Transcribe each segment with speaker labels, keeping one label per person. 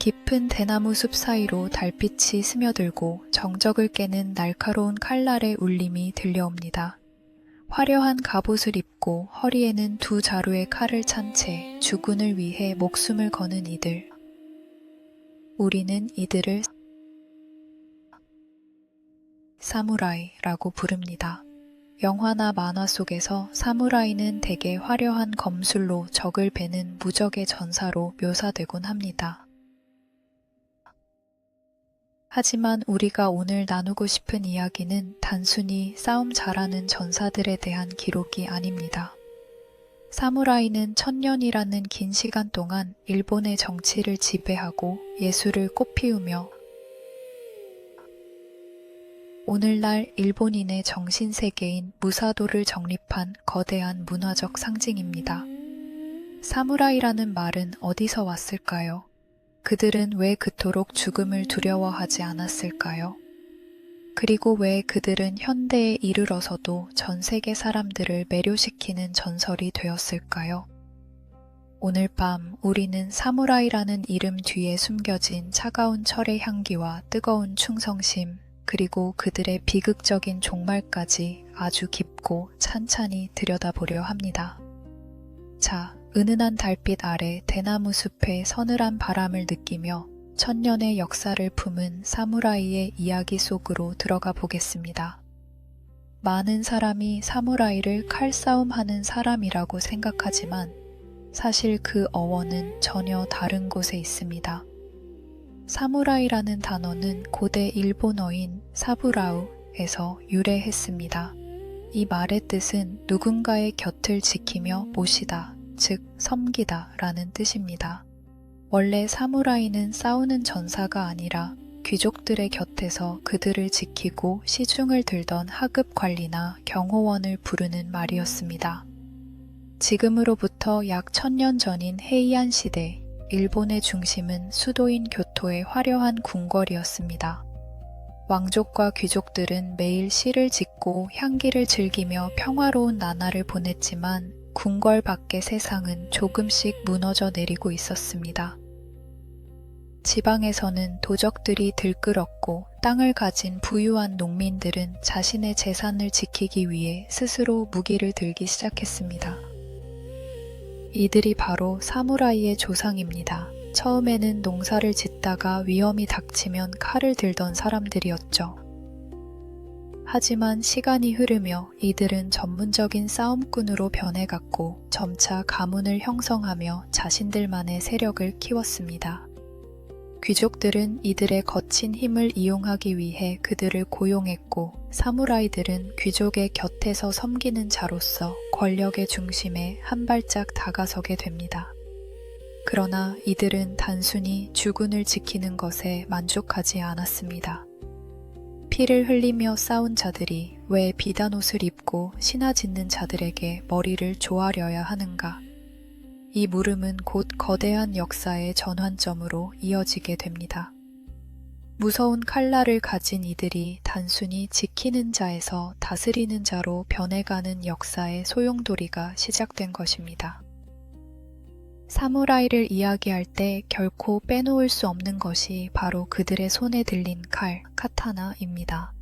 Speaker 1: 깊은 대나무 숲 사이로 달빛이 스며들고 정적을 깨는 날카로운 칼날의 울림이 들려옵니다. 화려한 갑옷을 입고 허리에는 두 자루의 칼을 찬 채 주군을 위해 목숨을 거는 이들. 우리는 이들을 사무라이라고 부릅니다. 영화나 만화 속에서 사무라이는 대개 화려한 검술로 적을 베는 무적의 전사로 묘사되곤 합니다. 하지만 우리가 오늘 나누고 싶은 이야기는 단순히 싸움 잘하는 전사들에 대한 기록이 아닙니다. 사무라이는 천년이라는 긴 시간 동안 일본의 정치를 지배하고 예술을 꽃피우며 오늘날 일본인의 정신세계인 무사도를 정립한 거대한 문화적 상징입니다. 사무라이라는 말은 어디서 왔을까요? 그들은 왜 그토록 죽음을 두려워하지 않았을까요? 그리고 왜 그들은 현대에 이르러서도 전 세계 사람들을 매료시키는 전설이 되었을까요? 오늘 밤 우리는 사무라이라는 이름 뒤에 숨겨진 차가운 철의 향기와 뜨거운 충성심, 그리고 그들의 비극적인 종말까지 아주 깊고 찬찬히 들여다보려 합니다. 자, 은은한 달빛 아래 대나무 숲의 서늘한 바람을 느끼며 천년의 역사를 품은 사무라이의 이야기 속으로 들어가 보겠습니다. 많은 사람이 사무라이를 칼싸움하는 사람이라고 생각하지만 사실 그 어원은 전혀 다른 곳에 있습니다. 사무라이라는 단어는 고대 일본어인 사부라우에서 유래했습니다. 이 말의 뜻은 누군가의 곁을 지키며 모시다, 즉 섬기다 라는 뜻입니다. 원래 사무라이는 싸우는 전사가 아니라 귀족들의 곁에서 그들을 지키고 시중을 들던 하급 관리나 경호원을 부르는 말이었습니다. 지금으로부터 약 1000년 전인 헤이안 시대, 일본의 중심은 수도인 교토의 화려한 궁궐이었습니다. 왕족과 귀족들은 매일 시를 짓고 향기를 즐기며 평화로운 나날을 보냈지만 궁궐 밖의 세상은 조금씩 무너져 내리고 있었습니다. 지방에서는 도적들이 들끓었고 땅을 가진 부유한 농민들은 자신의 재산을 지키기 위해 스스로 무기를 들기 시작했습니다. 이들이 바로 사무라이의 조상입니다. 처음에는 농사를 짓다가 위험이 닥치면 칼을 들던 사람들이었죠. 하지만 시간이 흐르며 이들은 전문적인 싸움꾼으로 변해갔고 점차 가문을 형성하며 자신들만의 세력을 키웠습니다. 귀족들은 이들의 거친 힘을 이용하기 위해 그들을 고용했고 사무라이들은 귀족의 곁에서 섬기는 자로서 권력의 중심에 한 발짝 다가서게 됩니다. 그러나 이들은 단순히 주군을 지키는 것에 만족하지 않았습니다. 피를 흘리며 싸운 자들이 왜 비단옷을 입고 신하 짓는 자들에게 머리를 조아려야 하는가? 이 물음은 곧 거대한 역사의 전환점으로 이어지게 됩니다. 무서운 칼날을 가진 이들이 단순히 지키는 자에서 다스리는 자로 변해가는 역사의 소용돌이가 시작된 것입니다. 사무라이를 이야기할 때 결코 빼놓을 수 없는 것이 바로 그들의 손에 들린 칼, 카타나입니다.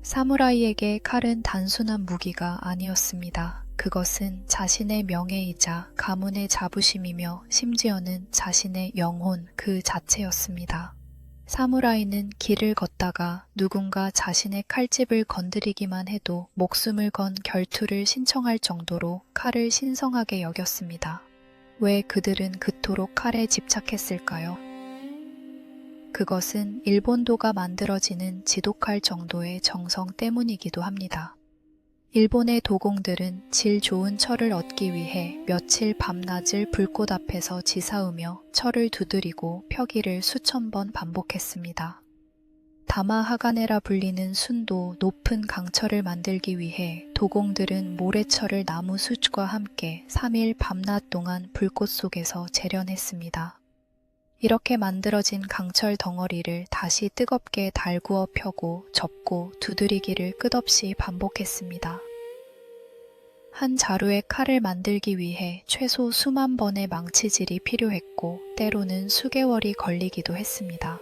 Speaker 1: 사무라이에게 칼은 단순한 무기가 아니었습니다. 그것은 자신의 명예이자 가문의 자부심이며 심지어는 자신의 영혼 그 자체였습니다. 사무라이는 길을 걷다가 누군가 자신의 칼집을 건드리기만 해도 목숨을 건 결투를 신청할 정도로 칼을 신성하게 여겼습니다. 왜 그들은 그토록 칼에 집착했을까요? 그것은 일본도가 만들어지는 지독할 정도의 정성 때문이기도 합니다. 일본의 도공들은 질 좋은 철을 얻기 위해 며칠 밤낮을 불꽃 앞에서 지사으며 철을 두드리고 펴기를 수천 번 반복했습니다. 다마하가네라 불리는 순도 높은 강철을 만들기 위해 도공들은 모래철을 나무 숯과 함께 3일 밤낮 동안 불꽃 속에서 재련했습니다. 이렇게 만들어진 강철 덩어리를 다시 뜨겁게 달구어 펴고 접고 두드리기를 끝없이 반복했습니다. 한 자루의 칼을 만들기 위해 최소 수만 번의 망치질이 필요했고 때로는 수개월이 걸리기도 했습니다.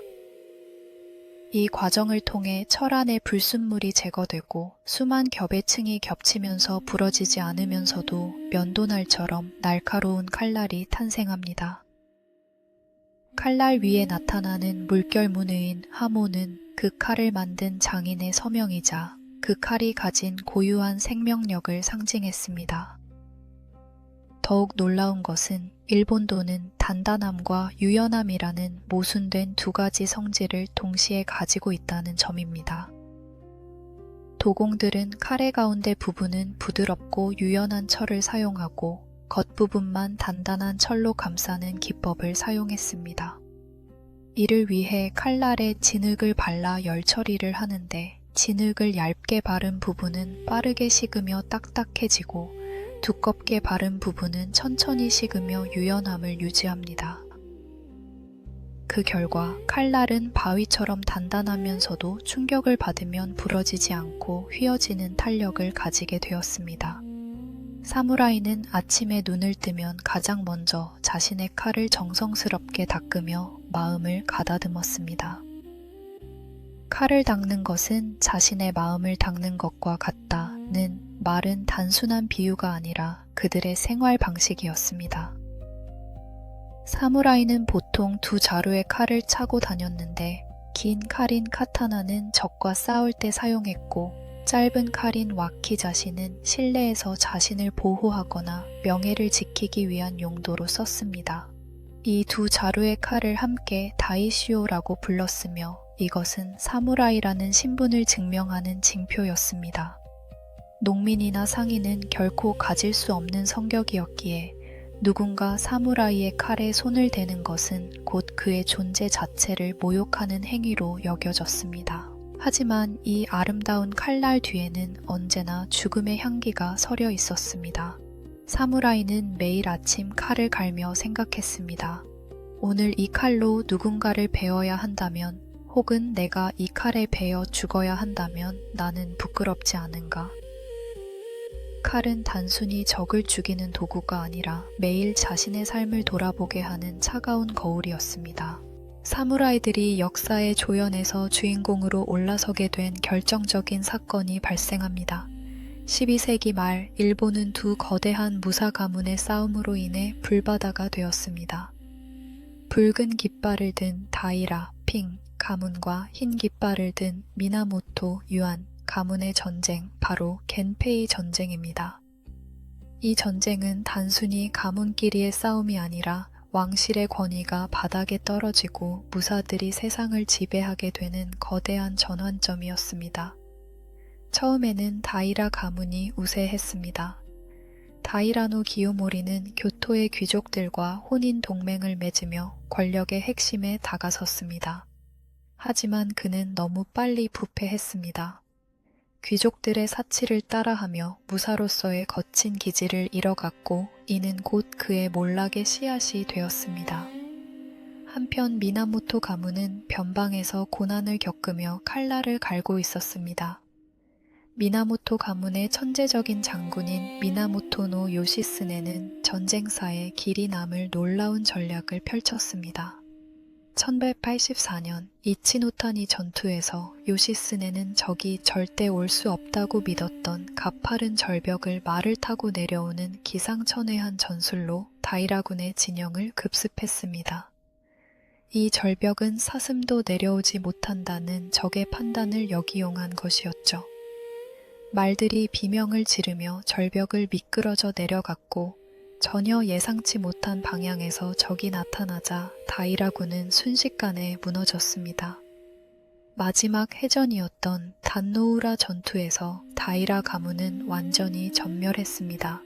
Speaker 1: 이 과정을 통해 철 안의 불순물이 제거되고 수만 겹의 층이 겹치면서 부러지지 않으면서도 면도날처럼 날카로운 칼날이 탄생합니다. 칼날 위에 나타나는 물결무늬인 하모는 그 칼을 만든 장인의 서명이자 그 칼이 가진 고유한 생명력을 상징했습니다. 더욱 놀라운 것은 일본도는 단단함과 유연함이라는 모순된 두 가지 성질을 동시에 가지고 있다는 점입니다. 도공들은 칼의 가운데 부분은 부드럽고 유연한 철을 사용하고 겉부분만 단단한 철로 감싸는 기법을 사용했습니다. 이를 위해 칼날에 진흙을 발라 열 처리를 하는데 진흙을 얇게 바른 부분은 빠르게 식으며 딱딱해지고 두껍게 바른 부분은 천천히 식으며 유연함을 유지합니다. 그 결과 칼날은 바위처럼 단단하면서도 충격을 받으면 부러지지 않고 휘어지는 탄력을 가지게 되었습니다. 사무라이는 아침에 눈을 뜨면 가장 먼저 자신의 칼을 정성스럽게 닦으며 마음을 가다듬었습니다. 칼을 닦는 것은 자신의 마음을 닦는 것과 같다는 말은 단순한 비유가 아니라 그들의 생활 방식이었습니다. 사무라이는 보통 두 자루의 칼을 차고 다녔는데 긴 칼인 카타나는 적과 싸울 때 사용했고 짧은 칼인 와키자시는 실내에서 자신을 보호하거나 명예를 지키기 위한 용도로 썼습니다. 이 두 자루의 칼을 함께 다이시오라고 불렀으며 이것은 사무라이라는 신분을 증명하는 징표였습니다. 농민이나 상인은 결코 가질 수 없는 성격이었기에 누군가 사무라이의 칼에 손을 대는 것은 곧 그의 존재 자체를 모욕하는 행위로 여겨졌습니다. 하지만 이 아름다운 칼날 뒤에는 언제나 죽음의 향기가 서려 있었습니다. 사무라이는 매일 아침 칼을 갈며 생각했습니다. 오늘 이 칼로 누군가를 베어야 한다면 혹은 내가 이 칼에 베어 죽어야 한다면 나는 부끄럽지 않은가? 칼은 단순히 적을 죽이는 도구가 아니라 매일 자신의 삶을 돌아보게 하는 차가운 거울이었습니다. 사무라이들이 역사의 조연에서 주인공으로 올라서게 된 결정적인 사건이 발생합니다. 12세기 말 일본은 두 거대한 무사 가문의 싸움으로 인해 불바다가 되었습니다. 붉은 깃발을 든 다이라, 핑 가문과 흰 깃발을 든 미나모토, 유안 가문의 전쟁, 바로 겐페이 전쟁입니다. 이 전쟁은 단순히 가문끼리의 싸움이 아니라 왕실의 권위가 바닥에 떨어지고 무사들이 세상을 지배하게 되는 거대한 전환점이었습니다. 처음에는 다이라 가문이 우세했습니다. 다이라노 기요모리는 교토의 귀족들과 혼인 동맹을 맺으며 권력의 핵심에 다가섰습니다. 하지만 그는 너무 빨리 부패했습니다. 귀족들의 사치를 따라하며 무사로서의 거친 기질을 잃어갔고 이는 곧 그의 몰락의 씨앗이 되었습니다. 한편 미나모토 가문은 변방에서 고난을 겪으며 칼날을 갈고 있었습니다. 미나모토 가문의 천재적인 장군인 미나모토노 요시스네는 전쟁사에 길이 남을 놀라운 전략을 펼쳤습니다. 1184년 이치노타니 전투에서 요시스네는 적이 절대 올 수 없다고 믿었던 가파른 절벽을 말을 타고 내려오는 기상천외한 전술로 다이라군의 진영을 급습했습니다. 이 절벽은 사슴도 내려오지 못한다는 적의 판단을 역이용한 것이었죠. 말들이 비명을 지르며 절벽을 미끄러져 내려갔고 전혀 예상치 못한 방향에서 적이 나타나자 다이라군은 순식간에 무너졌습니다. 마지막 해전이었던 단노우라 전투에서 다이라 가문은 완전히 전멸했습니다.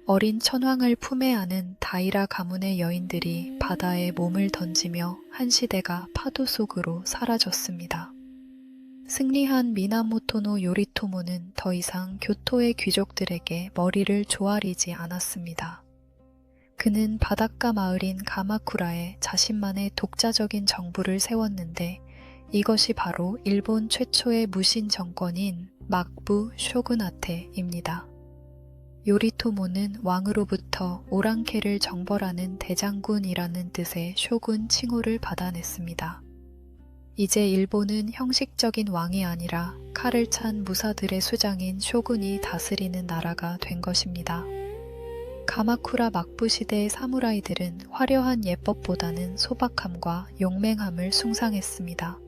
Speaker 1: 어린 천황을 품에 안은 다이라 가문의 여인들이 바다에 몸을 던지며 한 시대가 파도 속으로 사라졌습니다. 승리한 미나모토노 요리토모는 더 이상 교토의 귀족들에게 머리를 조아리지 않았습니다. 그는 바닷가 마을인 가마쿠라에 자신만의 독자적인 정부를 세웠는데 이것이 바로 일본 최초의 무신 정권인 막부 쇼구나테입니다. 요리토모는 왕으로부터 오랑캐를 정벌하는 대장군이라는 뜻의 쇼군 칭호를 받아냈습니다. 이제 일본은 형식적인 왕이 아니라 칼을 찬 무사들의 수장인 쇼군이 다스리는 나라가 된 것입니다. 가마쿠라 막부 시대의 사무라이들은 화려한 예법보다는 소박함과 용맹함을 숭상했습니다.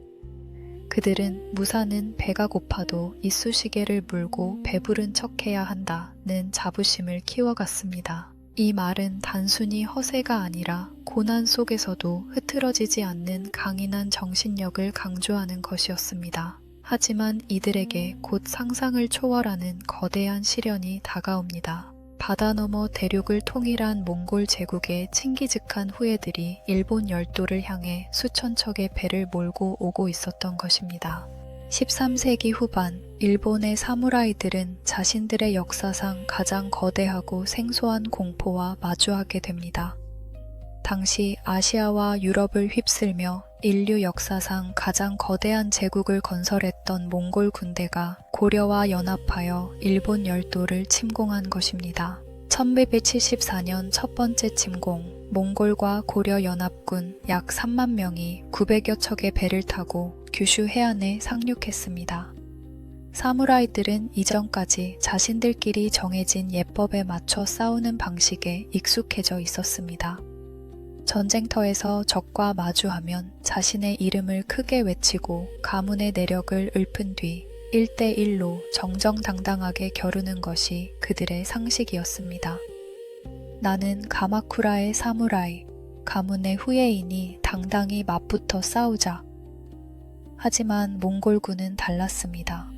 Speaker 1: 그들은 무사는 배가 고파도 이쑤시개를 물고 배부른 척해야 한다는 자부심을 키워갔습니다. 이 말은 단순히 허세가 아니라 고난 속에서도 흐트러지지 않는 강인한 정신력을 강조하는 것이었습니다. 하지만 이들에게 곧 상상을 초월하는 거대한 시련이 다가옵니다. 바다 너머 대륙을 통일한 몽골 제국의 칭기즈칸 후예들이 일본 열도를 향해 수천 척의 배를 몰고 오고 있었던 것입니다. 13세기 후반, 일본의 사무라이들은 자신들의 역사상 가장 거대하고 생소한 공포와 마주하게 됩니다. 당시 아시아와 유럽을 휩쓸며 인류 역사상 가장 거대한 제국을 건설했던 몽골 군대가 고려와 연합하여 일본 열도를 침공한 것입니다. 1174년 첫 번째 침공, 몽골과 고려 연합군 약 3만 명이 900여 척의 배를 타고 규슈 해안에 상륙했습니다. 사무라이들은 이전까지 자신들끼리 정해진 예법에 맞춰 싸우는 방식에 익숙해져 있었습니다. 전쟁터에서 적과 마주하면 자신의 이름을 크게 외치고 가문의 내력을 읊은 뒤 1대1로 정정당당하게 겨루는 것이 그들의 상식이었습니다. 나는 가마쿠라의 사무라이, 가문의 후예이니 당당히 맞붙어 싸우자. 하지만 몽골군은 달랐습니다.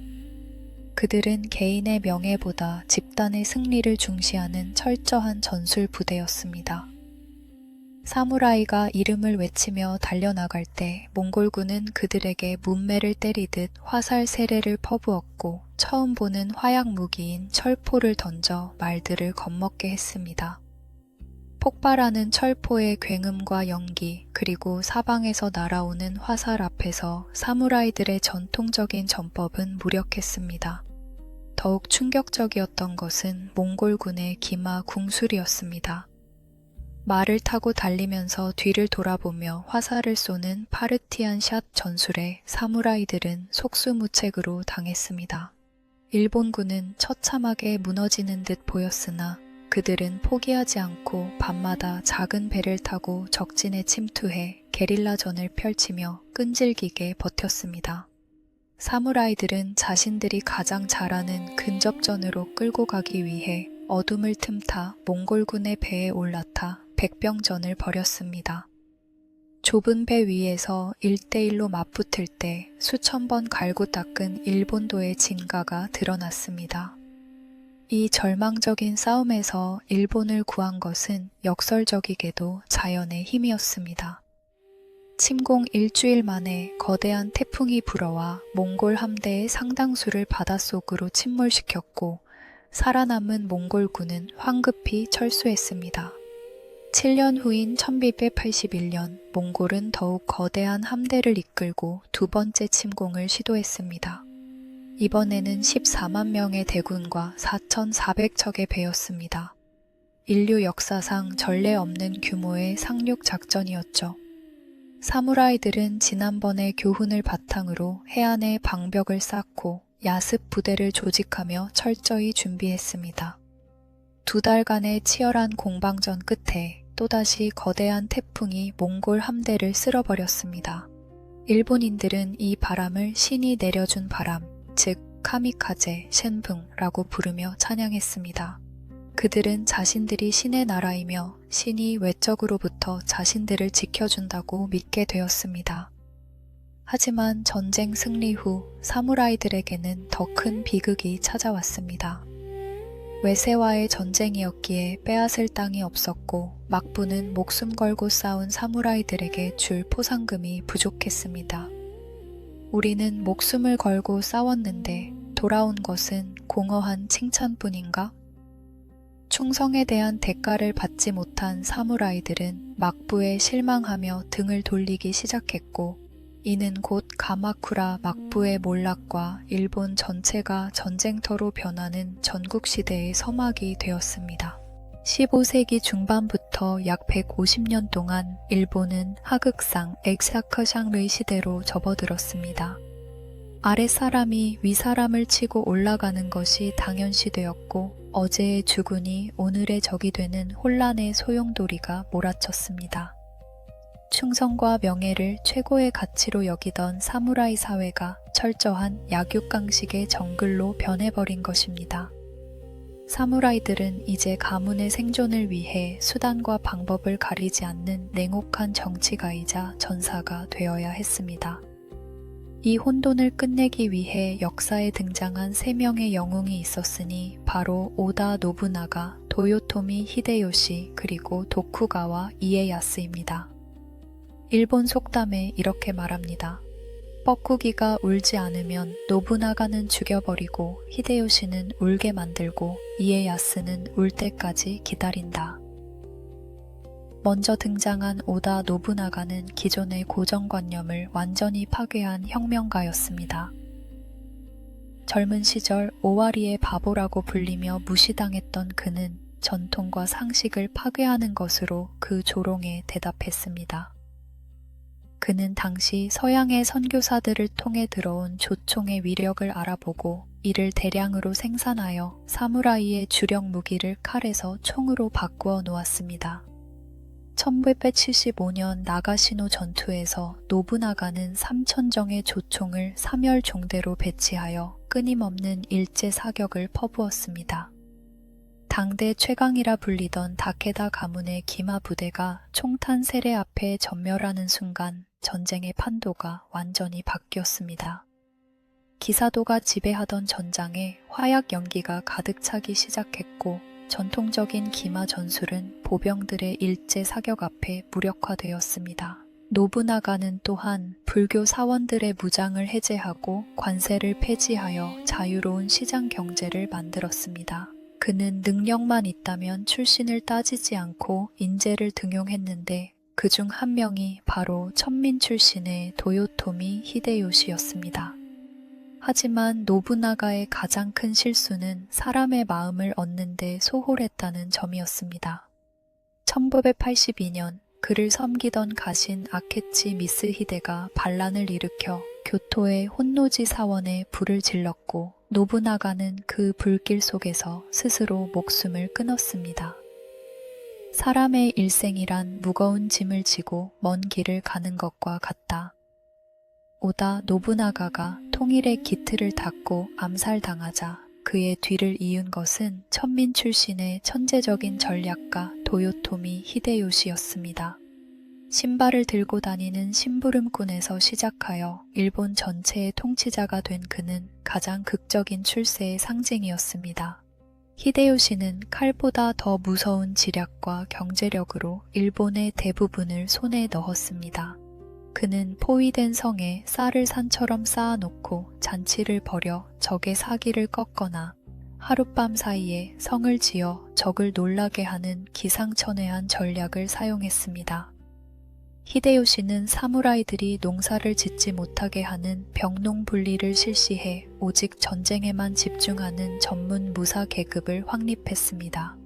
Speaker 1: 그들은 개인의 명예보다 집단의 승리를 중시하는 철저한 전술 부대였습니다. 사무라이가 이름을 외치며 달려나갈 때 몽골군은 그들에게 문매를 때리듯 화살 세례를 퍼부었고 처음 보는 화약 무기인 철포를 던져 말들을 겁먹게 했습니다. 폭발하는 철포의 굉음과 연기 그리고 사방에서 날아오는 화살 앞에서 사무라이들의 전통적인 전법은 무력했습니다. 더욱 충격적이었던 것은 몽골군의 기마 궁술이었습니다. 말을 타고 달리면서 뒤를 돌아보며 화살을 쏘는 파르티안 샷 전술에 사무라이들은 속수무책으로 당했습니다. 일본군은 처참하게 무너지는 듯 보였으나 그들은 포기하지 않고 밤마다 작은 배를 타고 적진에 침투해 게릴라전을 펼치며 끈질기게 버텼습니다. 사무라이들은 자신들이 가장 잘하는 근접전으로 끌고 가기 위해 어둠을 틈타 몽골군의 배에 올라타 백병전을 벌였습니다. 좁은 배 위에서 1대1로 맞붙을 때 수천 번 갈고 닦은 일본도의 진가가 드러났습니다. 이 절망적인 싸움에서 일본을 구한 것은 역설적이게도 자연의 힘이었습니다. 침공 일주일 만에 거대한 태풍이 불어와 몽골 함대의 상당수를 바닷속으로 침몰시켰고 살아남은 몽골군은 황급히 철수했습니다. 7년 후인 1281년 몽골은 더욱 거대한 함대를 이끌고 두 번째 침공을 시도했습니다. 이번에는 14만 명의 대군과 4,400척의 배였습니다. 인류 역사상 전례 없는 규모의 상륙 작전이었죠. 사무라이들은 지난번의 교훈을 바탕으로 해안에 방벽을 쌓고 야습 부대를 조직하며 철저히 준비했습니다. 2달간의 치열한 공방전 끝에 또다시 거대한 태풍이 몽골 함대를 쓸어버렸습니다. 일본인들은 이 바람을 신이 내려준 바람, 즉 카미카제, 셴붕라고 부르며 찬양했습니다. 그들은 자신들이 신의 나라이며 신이 외적으로부터 자신들을 지켜준다고 믿게 되었습니다. 하지만 전쟁 승리 후 사무라이들에게는 더 큰 비극이 찾아왔습니다. 외세와의 전쟁이었기에 빼앗을 땅이 없었고 막부는 목숨 걸고 싸운 사무라이들에게 줄 포상금이 부족했습니다. 우리는 목숨을 걸고 싸웠는데 돌아온 것은 공허한 칭찬뿐인가? 충성에 대한 대가를 받지 못한 사무라이들은 막부에 실망하며 등을 돌리기 시작했고 이는 곧 가마쿠라 막부의 몰락과 일본 전체가 전쟁터로 변하는 전국시대의 서막이 되었습니다. 15세기 중반부터 약 150년 동안 일본은 하극상 엑사커샹의 시대로 접어들었습니다. 아랫사람이 윗사람을 치고 올라가는 것이 당연시되었고 어제의 주군이 오늘의 적이 되는 혼란의 소용돌이가 몰아쳤습니다. 충성과 명예를 최고의 가치로 여기던 사무라이 사회가 철저한 약육강식의 정글로 변해버린 것입니다. 사무라이들은 이제 가문의 생존을 위해 수단과 방법을 가리지 않는 냉혹한 정치가이자 전사가 되어야 했습니다. 이 혼돈을 끝내기 위해 역사에 등장한 3명의 영웅이 있었으니 바로 오다 노부나가, 도요토미 히데요시, 그리고 도쿠가와 이에야스입니다. 일본 속담에 이렇게 말합니다. 뻐꾸기가 울지 않으면 노부나가는 죽여버리고 히데요시는 울게 만들고 이에야스는 울 때까지 기다린다. 먼저 등장한 오다 노부나가는 기존의 고정관념을 완전히 파괴한 혁명가였습니다. 젊은 시절 오와리의 바보라고 불리며 무시당했던 그는 전통과 상식을 파괴하는 것으로 그 조롱에 대답했습니다. 그는 당시 서양의 선교사들을 통해 들어온 조총의 위력을 알아보고 이를 대량으로 생산하여 사무라이의 주력 무기를 칼에서 총으로 바꾸어 놓았습니다. 1975년 나가시노 전투에서 노부나가는 3,000정의 조총을 3열 종대로 배치하여 끊임없는 일제 사격을 퍼부었습니다. 당대 최강이라 불리던 다케다 가문의 기마 부대가 총탄 세례 앞에 전멸하는 순간 전쟁의 판도가 완전히 바뀌었습니다. 기사도가 지배하던 전장에 화약 연기가 가득 차기 시작했고 전통적인 기마 전술은 보병들의 일제 사격 앞에 무력화되었습니다. 노부나가는 또한 불교 사원들의 무장을 해제하고 관세를 폐지하여 자유로운 시장 경제를 만들었습니다. 그는 능력만 있다면 출신을 따지지 않고 인재를 등용했는데 그중 한 명이 바로 천민 출신의 도요토미 히데요시였습니다. 하지만 노부나가의 가장 큰 실수는 사람의 마음을 얻는 데 소홀했다는 점이었습니다. 1982년 그를 섬기던 가신 아케치 미스히데가 반란을 일으켜 교토의 혼노지 사원에 불을 질렀고 노부나가는 그 불길 속에서 스스로 목숨을 끊었습니다. 사람의 일생이란 무거운 짐을 지고 먼 길을 가는 것과 같다. 오다 노부나가가 통일의 기틀을 닫고 암살당하자 그의 뒤를 이은 것은 천민 출신의 천재적인 전략가 도요토미 히데요시였습니다. 신발을 들고 다니는 심부름꾼에서 시작하여 일본 전체의 통치자가 된 그는 가장 극적인 출세의 상징이었습니다. 히데요시는 칼보다 더 무서운 지략과 경제력으로 일본의 대부분을 손에 넣었습니다. 그는 포위된 성에 쌀을 산처럼 쌓아놓고 잔치를 벌여 적의 사기를 꺾거나 하룻밤 사이에 성을 지어 적을 놀라게 하는 기상천외한 전략을 사용했습니다. 히데요시는 사무라이들이 농사를 짓지 못하게 하는 병농분리를 실시해 오직 전쟁에만 집중하는 전문 무사 계급을 확립했습니다.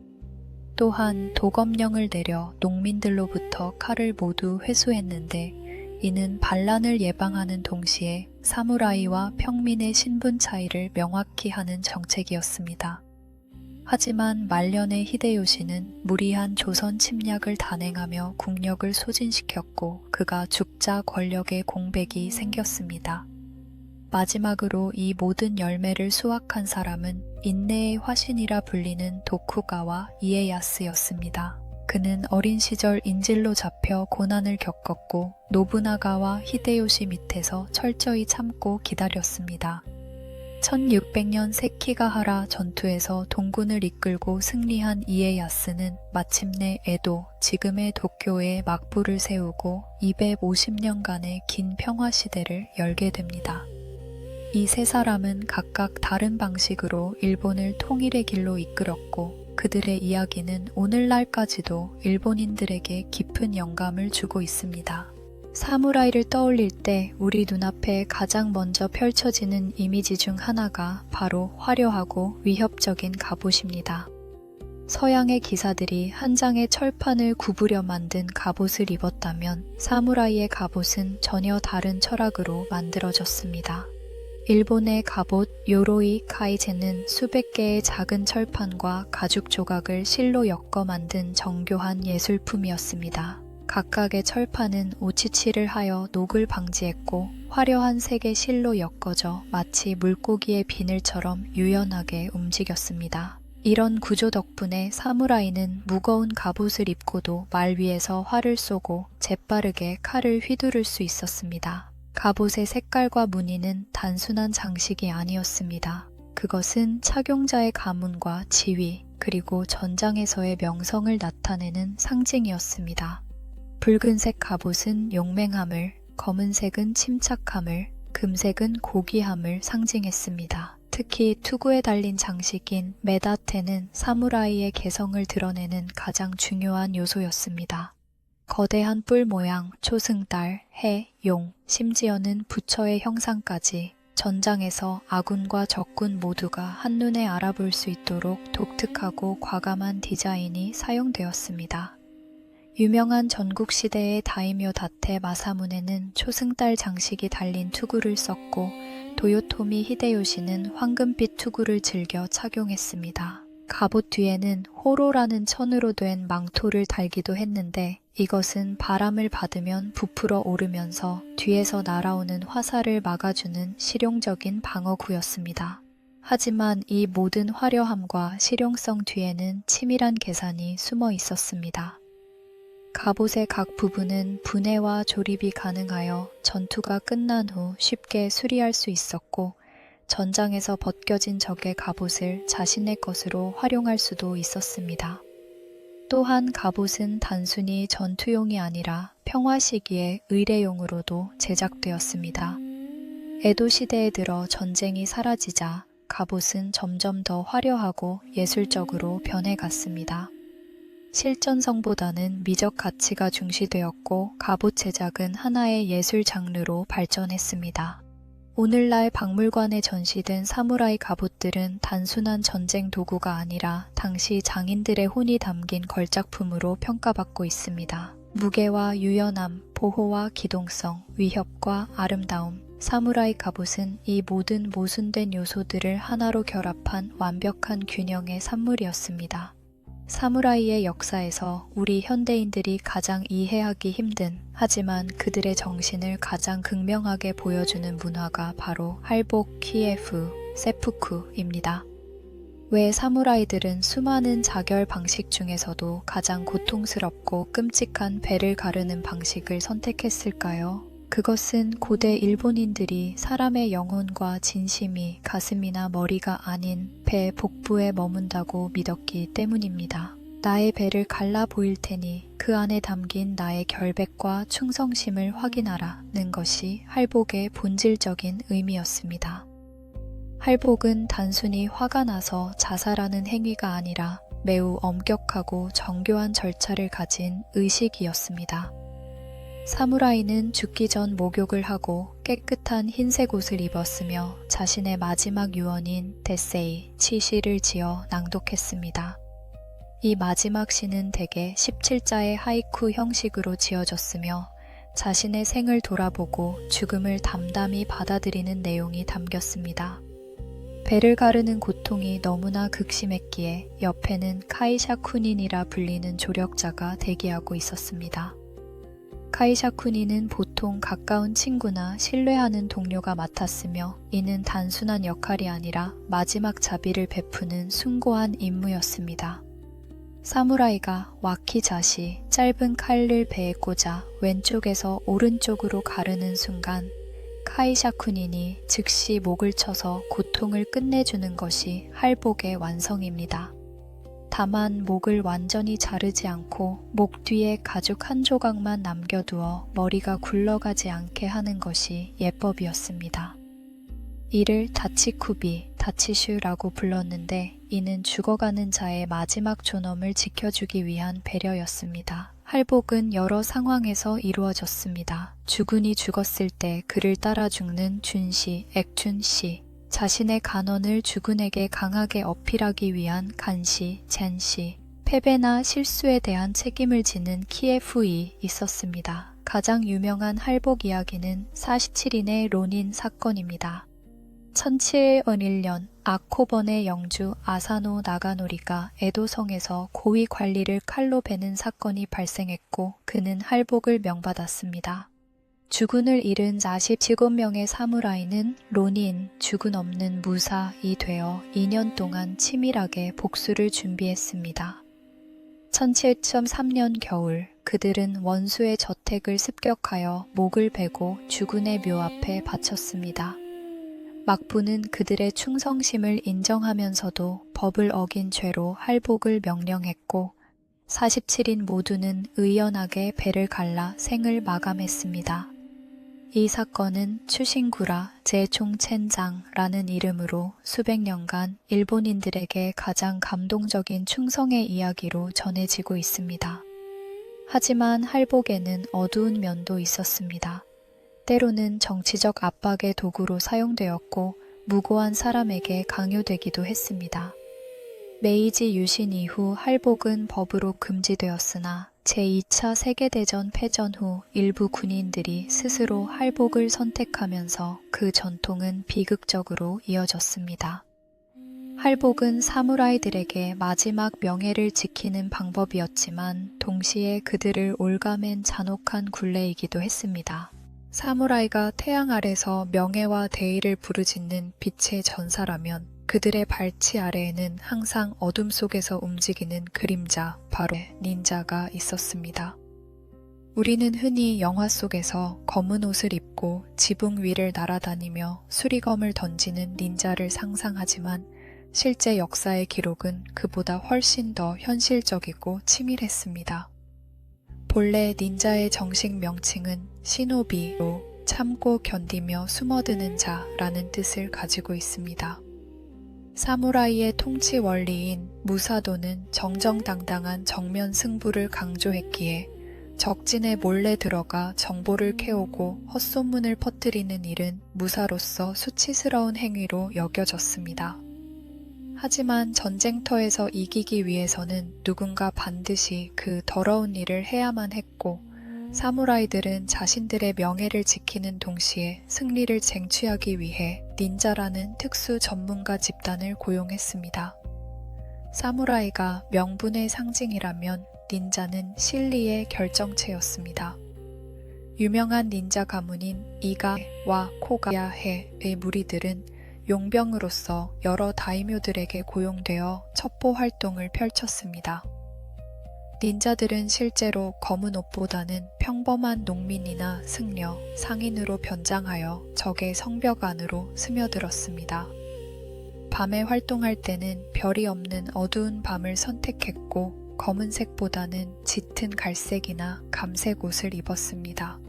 Speaker 1: 또한 도검령을 내려 농민들로부터 칼을 모두 회수했는데 이는 반란을 예방하는 동시에 사무라이와 평민의 신분 차이를 명확히 하는 정책이었습니다. 하지만 말년의 히데요시는 무리한 조선 침략을 단행하며 국력을 소진시켰고 그가 죽자 권력의 공백이 생겼습니다. 마지막으로 이 모든 열매를 수확한 사람은 인내의 화신이라 불리는 도쿠가와 이에야스였습니다. 그는 어린 시절 인질로 잡혀 고난을 겪었고 노부나가와 히데요시 밑에서 철저히 참고 기다렸습니다. 1600년 세키가하라 전투에서 동군을 이끌고 승리한 이에야스는 마침내 에도, 지금의 도쿄에 막부를 세우고 250년간의 긴 평화시대를 열게 됩니다. 이 세 사람은 각각 다른 방식으로 일본을 통일의 길로 이끌었고 그들의 이야기는 오늘날까지도 일본인들에게 깊은 영감을 주고 있습니다. 사무라이를 떠올릴 때 우리 눈앞에 가장 먼저 펼쳐지는 이미지 중 하나가 바로 화려하고 위협적인 갑옷입니다. 서양의 기사들이 한 장의 철판을 굽으려 만든 갑옷을 입었다면 사무라이의 갑옷은 전혀 다른 철학으로 만들어졌습니다. 일본의 갑옷 요로이 카이제는 수백 개의 작은 철판과 가죽 조각을 실로 엮어 만든 정교한 예술품이었습니다. 각각의 철판은 오치치를 하여 녹을 방지했고 화려한 색의 실로 엮어져 마치 물고기의 비늘처럼 유연하게 움직였습니다. 이런 구조 덕분에 사무라이는 무거운 갑옷을 입고도 말 위에서 활을 쏘고 재빠르게 칼을 휘두를 수 있었습니다. 갑옷의 색깔과 무늬는 단순한 장식이 아니었습니다. 그것은 착용자의 가문과 지위, 그리고 전장에서의 명성을 나타내는 상징이었습니다. 붉은색 갑옷은 용맹함을, 검은색은 침착함을, 금색은 고귀함을 상징했습니다. 특히 투구에 달린 장식인 메다테는 사무라이의 개성을 드러내는 가장 중요한 요소였습니다. 거대한 뿔 모양, 초승달, 해, 용, 심지어는 부처의 형상까지 전장에서 아군과 적군 모두가 한눈에 알아볼 수 있도록 독특하고 과감한 디자인이 사용되었습니다. 유명한 전국시대의 다이묘 다테 마사무네는 초승달 장식이 달린 투구를 썼고 도요토미 히데요시는 황금빛 투구를 즐겨 착용했습니다. 갑옷 뒤에는 호로라는 천으로 된 망토를 달기도 했는데 이것은 바람을 받으면 부풀어 오르면서 뒤에서 날아오는 화살을 막아주는 실용적인 방어구였습니다. 하지만 이 모든 화려함과 실용성 뒤에는 치밀한 계산이 숨어 있었습니다. 갑옷의 각 부분은 분해와 조립이 가능하여 전투가 끝난 후 쉽게 수리할 수 있었고 전장에서 벗겨진 적의 갑옷을 자신의 것으로 활용할 수도 있었습니다. 또한 갑옷은 단순히 전투용이 아니라 평화 시기의 의례용으로도 제작되었습니다. 에도 시대에 들어 전쟁이 사라지자 갑옷은 점점 더 화려하고 예술적으로 변해갔습니다. 실전성보다는 미적 가치가 중시되었고 갑옷 제작은 하나의 예술 장르로 발전했습니다. 오늘날 박물관에 전시된 사무라이 갑옷들은 단순한 전쟁 도구가 아니라 당시 장인들의 혼이 담긴 걸작품으로 평가받고 있습니다. 무게와 유연함, 보호와 기동성, 위협과 아름다움, 사무라이 갑옷은 이 모든 모순된 요소들을 하나로 결합한 완벽한 균형의 산물이었습니다. 사무라이의 역사에서 우리 현대인들이 가장 이해하기 힘든 하지만 그들의 정신을 가장 극명하게 보여주는 문화가 바로 할복, 키예프, 세푸쿠입니다. 왜 사무라이들은 수많은 자결 방식 중에서도 가장 고통스럽고 끔찍한 배를 가르는 방식을 선택했을까요? 그것은 고대 일본인들이 사람의 영혼과 진심이 가슴이나 머리가 아닌 배 복부에 머문다고 믿었기 때문입니다. 나의 배를 갈라 보일 테니 그 안에 담긴 나의 결백과 충성심을 확인하라는 것이 할복의 본질적인 의미였습니다. 할복은 단순히 화가 나서 자살하는 행위가 아니라 매우 엄격하고 정교한 절차를 가진 의식이었습니다. 사무라이는 죽기 전 목욕을 하고 깨끗한 흰색 옷을 입었으며 자신의 마지막 유언인 데세이, 치시를 지어 낭독했습니다. 이 마지막 시는 대개 17자의 하이쿠 형식으로 지어졌으며 자신의 생을 돌아보고 죽음을 담담히 받아들이는 내용이 담겼습니다. 배를 가르는 고통이 너무나 극심했기에 옆에는 카이샤쿠닌이라 불리는 조력자가 대기하고 있었습니다. 카이샤쿠니는 보통 가까운 친구나 신뢰하는 동료가 맡았으며 이는 단순한 역할이 아니라 마지막 자비를 베푸는 숭고한 임무였습니다. 사무라이가 와키자시 짧은 칼을 배에 꽂아 왼쪽에서 오른쪽으로 가르는 순간 카이샤쿠닌이 즉시 목을 쳐서 고통을 끝내주는 것이 할복의 완성입니다. 다만 목을 완전히 자르지 않고 목 뒤에 가죽 한 조각만 남겨두어 머리가 굴러가지 않게 하는 것이 예법이었습니다. 이를 다치쿠비, 다치슈라고 불렀는데 이는 죽어가는 자의 마지막 존엄을 지켜주기 위한 배려였습니다. 할복은 여러 상황에서 이루어졌습니다. 주군이 죽었을 때 그를 따라 죽는 준씨, 액준씨, 자신의 간언을 주군에게 강하게 어필하기 위한 간씨, 젠씨, 패배나 실수에 대한 책임을 지는 키예프이 있었습니다. 가장 유명한 할복 이야기는 47인의 론인 사건입니다. 1701년 아코번의 영주 아사노 나가노리가 에도성에서 고위 관리를 칼로 베는 사건이 발생했고 그는 할복을 명받았습니다. 주군을 잃은 47명의 사무라이는 론인, 주군 없는 무사이 되어 2년 동안 치밀하게 복수를 준비했습니다. 1703년 겨울 그들은 원수의 저택을 습격하여 목을 베고 주군의 묘 앞에 바쳤습니다. 막부는 그들의 충성심을 인정하면서도 법을 어긴 죄로 할복을 명령했고 47인 모두는 의연하게 배를 갈라 생을 마감했습니다. 이 사건은 추신구라 제총첸장라는 이름으로 수백 년간 일본인들에게 가장 감동적인 충성의 이야기로 전해지고 있습니다. 하지만 할복에는 어두운 면도 있었습니다. 때로는 정치적 압박의 도구로 사용되었고 무고한 사람에게 강요되기도 했습니다. 메이지 유신 이후 할복은 법으로 금지되었으나 제2차 세계대전 패전 후 일부 군인들이 스스로 할복을 선택하면서 그 전통은 비극적으로 이어졌습니다. 할복은 사무라이들에게 마지막 명예를 지키는 방법이었지만 동시에 그들을 올가맨 잔혹한 굴레이기도 했습니다. 사무라이가 태양 아래서 명예와 대의를 부르짖는 빛의 전사라면 그들의 발치 아래에는 항상 어둠 속에서 움직이는 그림자, 바로 닌자가 있었습니다. 우리는 흔히 영화 속에서 검은 옷을 입고 지붕 위를 날아다니며 수리검을 던지는 닌자를 상상하지만 실제 역사의 기록은 그보다 훨씬 더 현실적이고 치밀했습니다. 본래 닌자의 정식 명칭은 시노비로 참고 견디며 숨어드는 자라는 뜻을 가지고 있습니다. 사무라이의 통치 원리인 무사도는 정정당당한 정면 승부를 강조했기에 적진에 몰래 들어가 정보를 캐오고 헛소문을 퍼뜨리는 일은 무사로서 수치스러운 행위로 여겨졌습니다. 하지만 전쟁터에서 이기기 위해서는 누군가 반드시 그 더러운 일을 해야만 했고 사무라이들은 자신들의 명예를 지키는 동시에 승리를 쟁취하기 위해 닌자라는 특수 전문가 집단을 고용했습니다. 사무라이가 명분의 상징이라면 닌자는 실리의 결정체였습니다. 유명한 닌자 가문인 이가와 코가야해의 무리들은 용병으로서 여러 다이묘들에게 고용되어 첩보 활동을 펼쳤습니다. 닌자들은 실제로 검은 옷보다는 평범한 농민이나 승려, 상인으로 변장하여 적의 성벽 안으로 스며들었습니다. 밤에 활동할 때는 별이 없는 어두운 밤을 선택했고 검은색보다는 짙은 갈색이나 감색 옷을 입었습니다.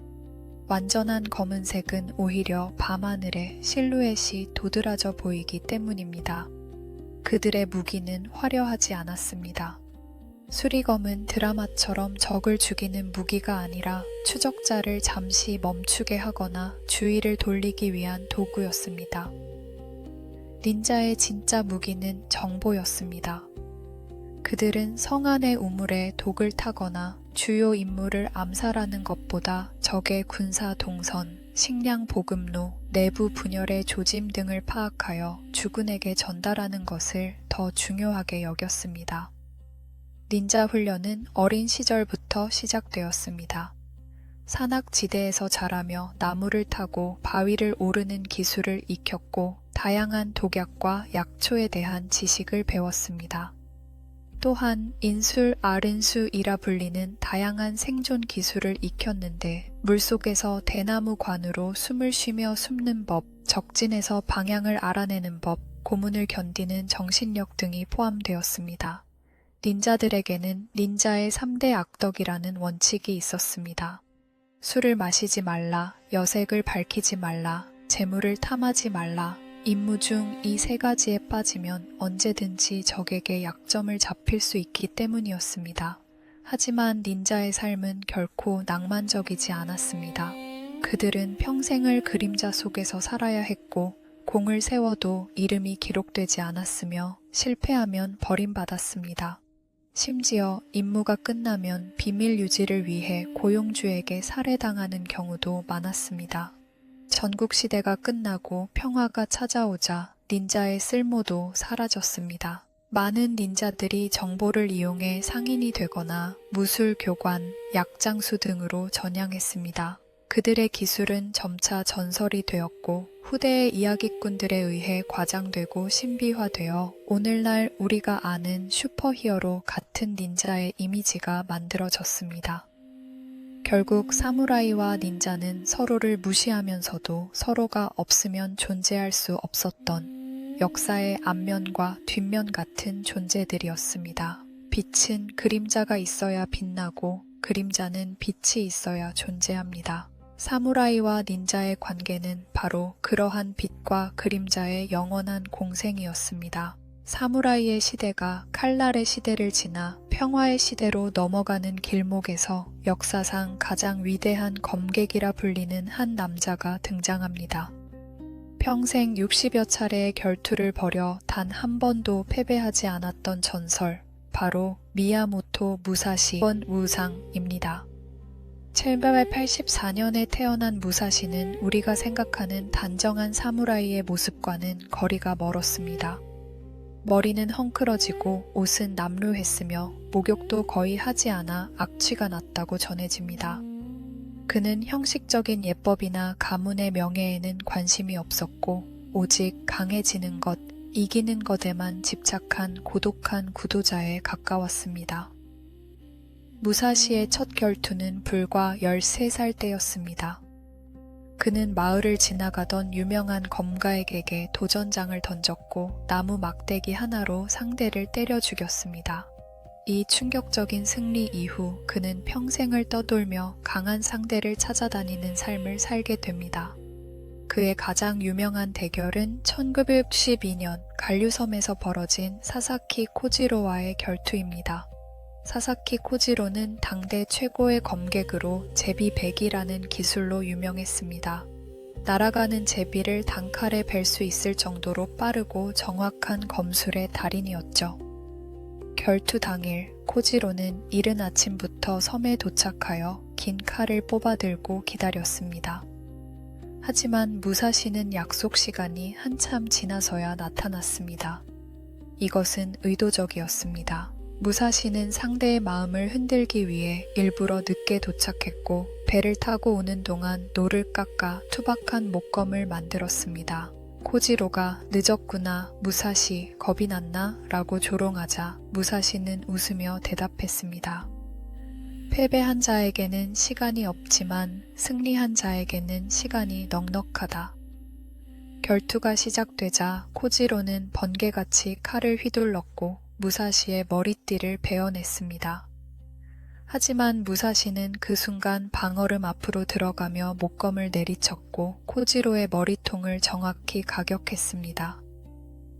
Speaker 1: 완전한 검은색은 오히려 밤하늘에 실루엣이 도드라져 보이기 때문입니다. 그들의 무기는 화려하지 않았습니다. 수리검은 드라마처럼 적을 죽이는 무기가 아니라 추적자를 잠시 멈추게 하거나 주의를 돌리기 위한 도구였습니다. 닌자의 진짜 무기는 정보였습니다. 그들은 성 안의 우물에 독을 타거나 주요 인물을 암살하는 것보다 적의 군사 동선, 식량 보급로, 내부 분열의 조짐 등을 파악하여 주군에게 전달하는 것을 더 중요하게 여겼습니다. 닌자 훈련은 어린 시절부터 시작되었습니다. 산악지대에서 자라며 나무를 타고 바위를 오르는 기술을 익혔고 다양한 독약과 약초에 대한 지식을 배웠습니다. 또한 인술 아른수이라 불리는 다양한 생존 기술을 익혔는데 물속에서 대나무관으로 숨을 쉬며 숨는 법, 적진에서 방향을 알아내는 법, 고문을 견디는 정신력 등이 포함되었습니다. 닌자들에게는 닌자의 3대 악덕이라는 원칙이 있었습니다. 술을 마시지 말라, 여색을 밝히지 말라, 재물을 탐하지 말라. 임무 중 이 세 가지에 빠지면 언제든지 적에게 약점을 잡힐 수 있기 때문이었습니다. 하지만 닌자의 삶은 결코 낭만적이지 않았습니다. 그들은 평생을 그림자 속에서 살아야 했고 공을 세워도 이름이 기록되지 않았으며 실패하면 버림받았습니다. 심지어 임무가 끝나면 비밀 유지를 위해 고용주에게 살해당하는 경우도 많았습니다. 전국시대가 끝나고 평화가 찾아오자 닌자의 쓸모도 사라졌습니다. 많은 닌자들이 정보를 이용해 상인이 되거나 무술 교관, 약장수 등으로 전향했습니다. 그들의 기술은 점차 전설이 되었고 후대의 이야기꾼들에 의해 과장되고 신비화되어 오늘날 우리가 아는 슈퍼히어로 같은 닌자의 이미지가 만들어졌습니다. 결국 사무라이와 닌자는 서로를 무시하면서도 서로가 없으면 존재할 수 없었던 역사의 앞면과 뒷면 같은 존재들이었습니다. 빛은 그림자가 있어야 빛나고 그림자는 빛이 있어야 존재합니다. 사무라이와 닌자의 관계는 바로 그러한 빛과 그림자의 영원한 공생이었습니다. 사무라이의 시대가 칼날의 시대를 지나 평화의 시대로 넘어가는 길목에서 역사상 가장 위대한 검객이라 불리는 한 남자가 등장합니다. 평생 60여 차례의 결투를 벌여 단 한 번도 패배하지 않았던 전설, 바로 미야모토 무사시 원우상입니다. 784년에 태어난 무사시는 우리가 생각하는 단정한 사무라이의 모습과는 거리가 멀었습니다. 머리는 헝클어지고 옷은 남루했으며 목욕도 거의 하지 않아 악취가 났다고 전해집니다. 그는 형식적인 예법이나 가문의 명예에는 관심이 없었고 오직 강해지는 것, 이기는 것에만 집착한 고독한 구도자에 가까웠습니다. 무사시의 첫 결투는 불과 13살 때였습니다. 그는 마을을 지나가던 유명한 검가에게 도전장을 던졌고 나무 막대기 하나로 상대를 때려 죽였습니다. 이 충격적인 승리 이후 그는 평생을 떠돌며 강한 상대를 찾아다니는 삶을 살게 됩니다. 그의 가장 유명한 대결은 1912년 간류섬에서 벌어진 사사키 코지로와의 결투입니다. 사사키 코지로는 당대 최고의 검객으로 제비 100이라는 기술로 유명했습니다. 날아가는 제비를 단칼에 벨 수 있을 정도로 빠르고 정확한 검술의 달인이었죠. 결투 당일 코지로는 이른 아침부터 섬에 도착하여 긴 칼을 뽑아들고 기다렸습니다. 하지만 무사시는 약속 시간이 한참 지나서야 나타났습니다. 이것은 의도적이었습니다. 무사시는 상대의 마음을 흔들기 위해 일부러 늦게 도착했고 배를 타고 오는 동안 노를 깎아 투박한 목검을 만들었습니다. 코지로가 늦었구나, 무사시, 겁이 났나? 라고 조롱하자 무사시는 웃으며 대답했습니다. 패배한 자에게는 시간이 없지만 승리한 자에게는 시간이 넉넉하다. 결투가 시작되자 코지로는 번개같이 칼을 휘둘렀고 무사시의 머리띠를 베어냈습니다. 하지만 무사시는 그 순간 방어름 앞으로 들어가며 목검을 내리쳤고 코지로의 머리통을 정확히 가격했습니다.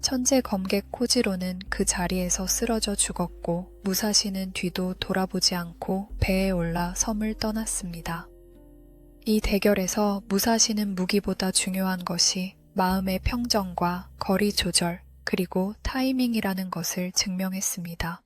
Speaker 1: 천재 검객 코지로는 그 자리에서 쓰러져 죽었고 무사시는 뒤도 돌아보지 않고 배에 올라 섬을 떠났습니다. 이 대결에서 무사시는 무기보다 중요한 것이 마음의 평정과 거리 조절 그리고 타이밍이라는 것을 증명했습니다.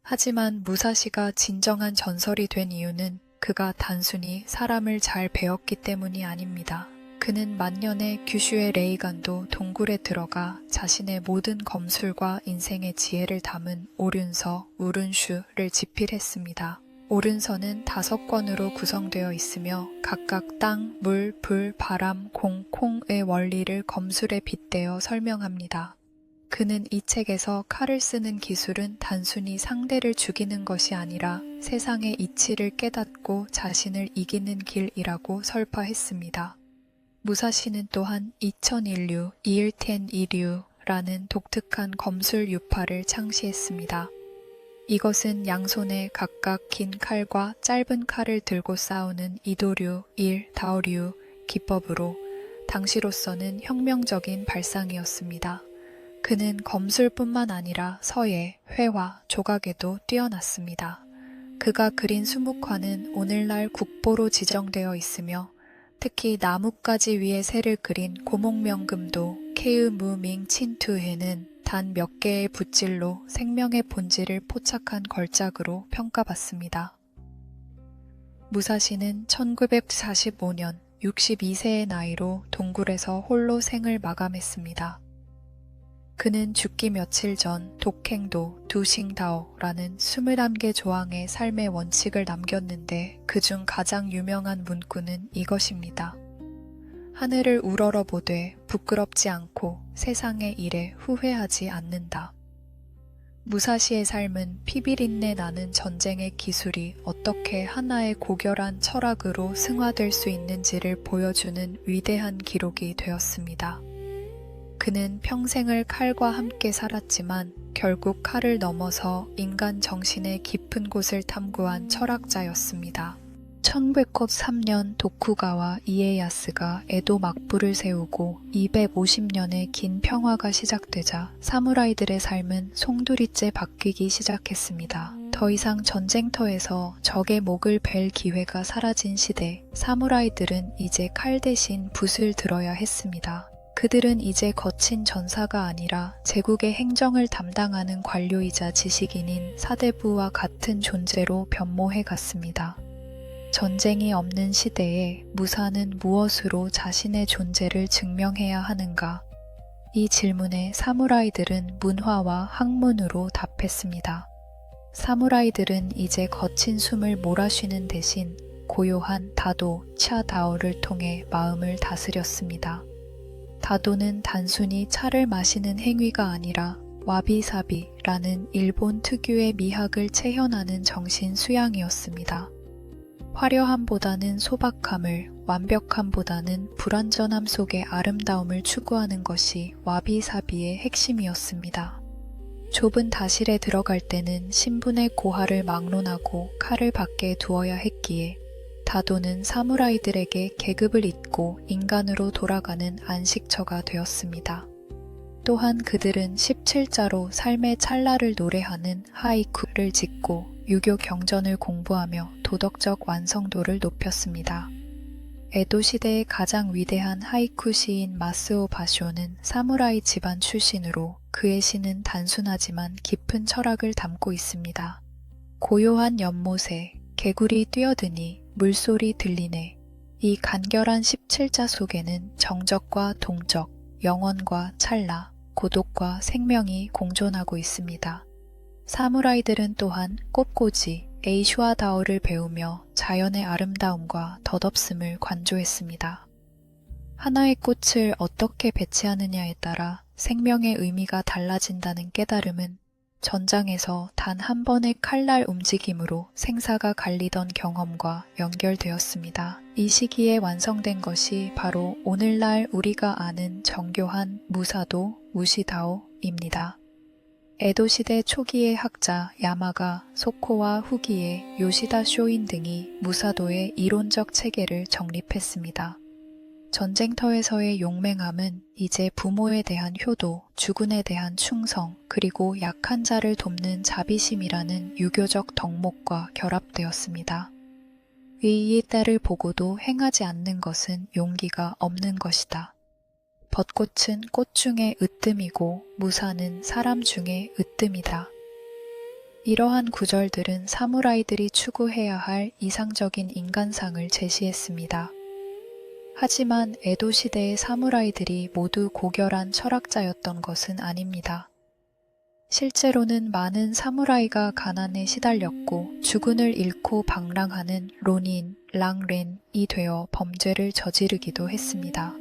Speaker 1: 하지만 무사시가 진정한 전설이 된 이유는 그가 단순히 사람을 잘 배웠기 때문이 아닙니다. 그는 만년의 규슈의 레이간도 동굴에 들어가 자신의 모든 검술과 인생의 지혜를 담은 오륜서, 우룬슈를 집필했습니다. 오륜서는 5권으로 구성되어 있으며 각각 땅, 물, 불, 바람, 공, 콩의 원리를 검술에 빗대어 설명합니다. 그는 이 책에서 칼을 쓰는 기술은 단순히 상대를 죽이는 것이 아니라 세상의 이치를 깨닫고 자신을 이기는 길이라고 설파했습니다. 무사시는 또한 2001류, 이일텐 2류라는 독특한 검술 유파를 창시했습니다. 이것은 양손에 각각 긴 칼과 짧은 칼을 들고 싸우는 이도류, 다오류 기법으로 당시로서는 혁명적인 발상이었습니다. 그는 검술뿐만 아니라 서예, 회화, 조각에도 뛰어났습니다. 그가 그린 수묵화는 오늘날 국보로 지정되어 있으며 특히 나뭇가지 위에 새를 그린 고목명금도 케으무밍 친투해는 단 몇 개의 붓질로 생명의 본질을 포착한 걸작으로 평가받습니다. 무사시는 1945년 62세의 나이로 동굴에서 홀로 생을 마감했습니다. 그는 죽기 며칠 전 독행도 두싱다오라는 21개 조항의 삶의 원칙을 남겼는데 그중 가장 유명한 문구는 이것입니다. 하늘을 우러러보되 부끄럽지 않고 세상의 일에 후회하지 않는다. 무사시의 삶은 피비린내 나는 전쟁의 기술이 어떻게 하나의 고결한 철학으로 승화될 수 있는지를 보여주는 위대한 기록이 되었습니다. 그는 평생을 칼과 함께 살았지만 결국 칼을 넘어서 인간 정신의 깊은 곳을 탐구한 철학자였습니다. 1903년 도쿠가와 이에야스가 에도 막부를 세우고 250년의 긴 평화가 시작되자 사무라이들의 삶은 송두리째 바뀌기 시작했습니다. 더 이상 전쟁터에서 적의 목을 벨 기회가 사라진 시대, 사무라이들은 이제 칼 대신 붓을 들어야 했습니다. 그들은 이제 거친 전사가 아니라 제국의 행정을 담당하는 관료이자 지식인인 사대부와 같은 존재로 변모해 갔습니다. 전쟁이 없는 시대에 무사는 무엇으로 자신의 존재를 증명해야 하는가? 이 질문에 사무라이들은 문화와 학문으로 답했습니다. 사무라이들은 이제 거친 숨을 몰아쉬는 대신 고요한 다도, 차다오를 통해 마음을 다스렸습니다. 다도는 단순히 차를 마시는 행위가 아니라 와비사비라는 일본 특유의 미학을 체현하는 정신 수양이었습니다. 화려함보다는 소박함을, 완벽함보다는 불완전함 속의 아름다움을 추구하는 것이 와비사비의 핵심이었습니다. 좁은 다실에 들어갈 때는 신분의 고하를 막론하고 칼을 밖에 두어야 했기에 다도는 사무라이들에게 계급을 잊고 인간으로 돌아가는 안식처가 되었습니다. 또한 그들은 17자로 삶의 찰나를 노래하는 하이쿠를 짓고 유교 경전을 공부하며 도덕적 완성도를 높였습니다. 에도 시대의 가장 위대한 하이쿠 시인 마스오 바쇼는 사무라이 집안 출신으로 그의 시는 단순하지만 깊은 철학을 담고 있습니다. 고요한 연못에 개구리 뛰어드니 물소리 들리네. 이 간결한 17자 속에는 정적과 동적, 영원과 찰나, 고독과 생명이 공존하고 있습니다. 사무라이들은 또한 꽃꽂이, 에이슈아다오를 배우며 자연의 아름다움과 덧없음을 관조했습니다. 하나의 꽃을 어떻게 배치하느냐에 따라 생명의 의미가 달라진다는 깨달음은 전장에서 단 한 번의 칼날 움직임으로 생사가 갈리던 경험과 연결되었습니다. 이 시기에 완성된 것이 바로 오늘날 우리가 아는 정교한 무사도, 무시다오입니다. 에도 시대 초기의 학자 야마가 소코와 후기의 요시다 쇼인 등이 무사도의 이론적 체계를 정립했습니다. 전쟁터에서의 용맹함은 이제 부모에 대한 효도, 주군에 대한 충성, 그리고 약한 자를 돕는 자비심이라는 유교적 덕목과 결합되었습니다. 의의 때를 보고도 행하지 않는 것은 용기가 없는 것이다. 벚꽃은 꽃 중에 으뜸이고 무사는 사람 중에 으뜸이다. 이러한 구절들은 사무라이들이 추구해야 할 이상적인 인간상을 제시했습니다. 하지만 에도 시대의 사무라이들이 모두 고결한 철학자였던 것은 아닙니다. 실제로는 많은 사무라이가 가난에 시달렸고 주군을 잃고 방랑하는 론인, 랑렌이 되어 범죄를 저지르기도 했습니다.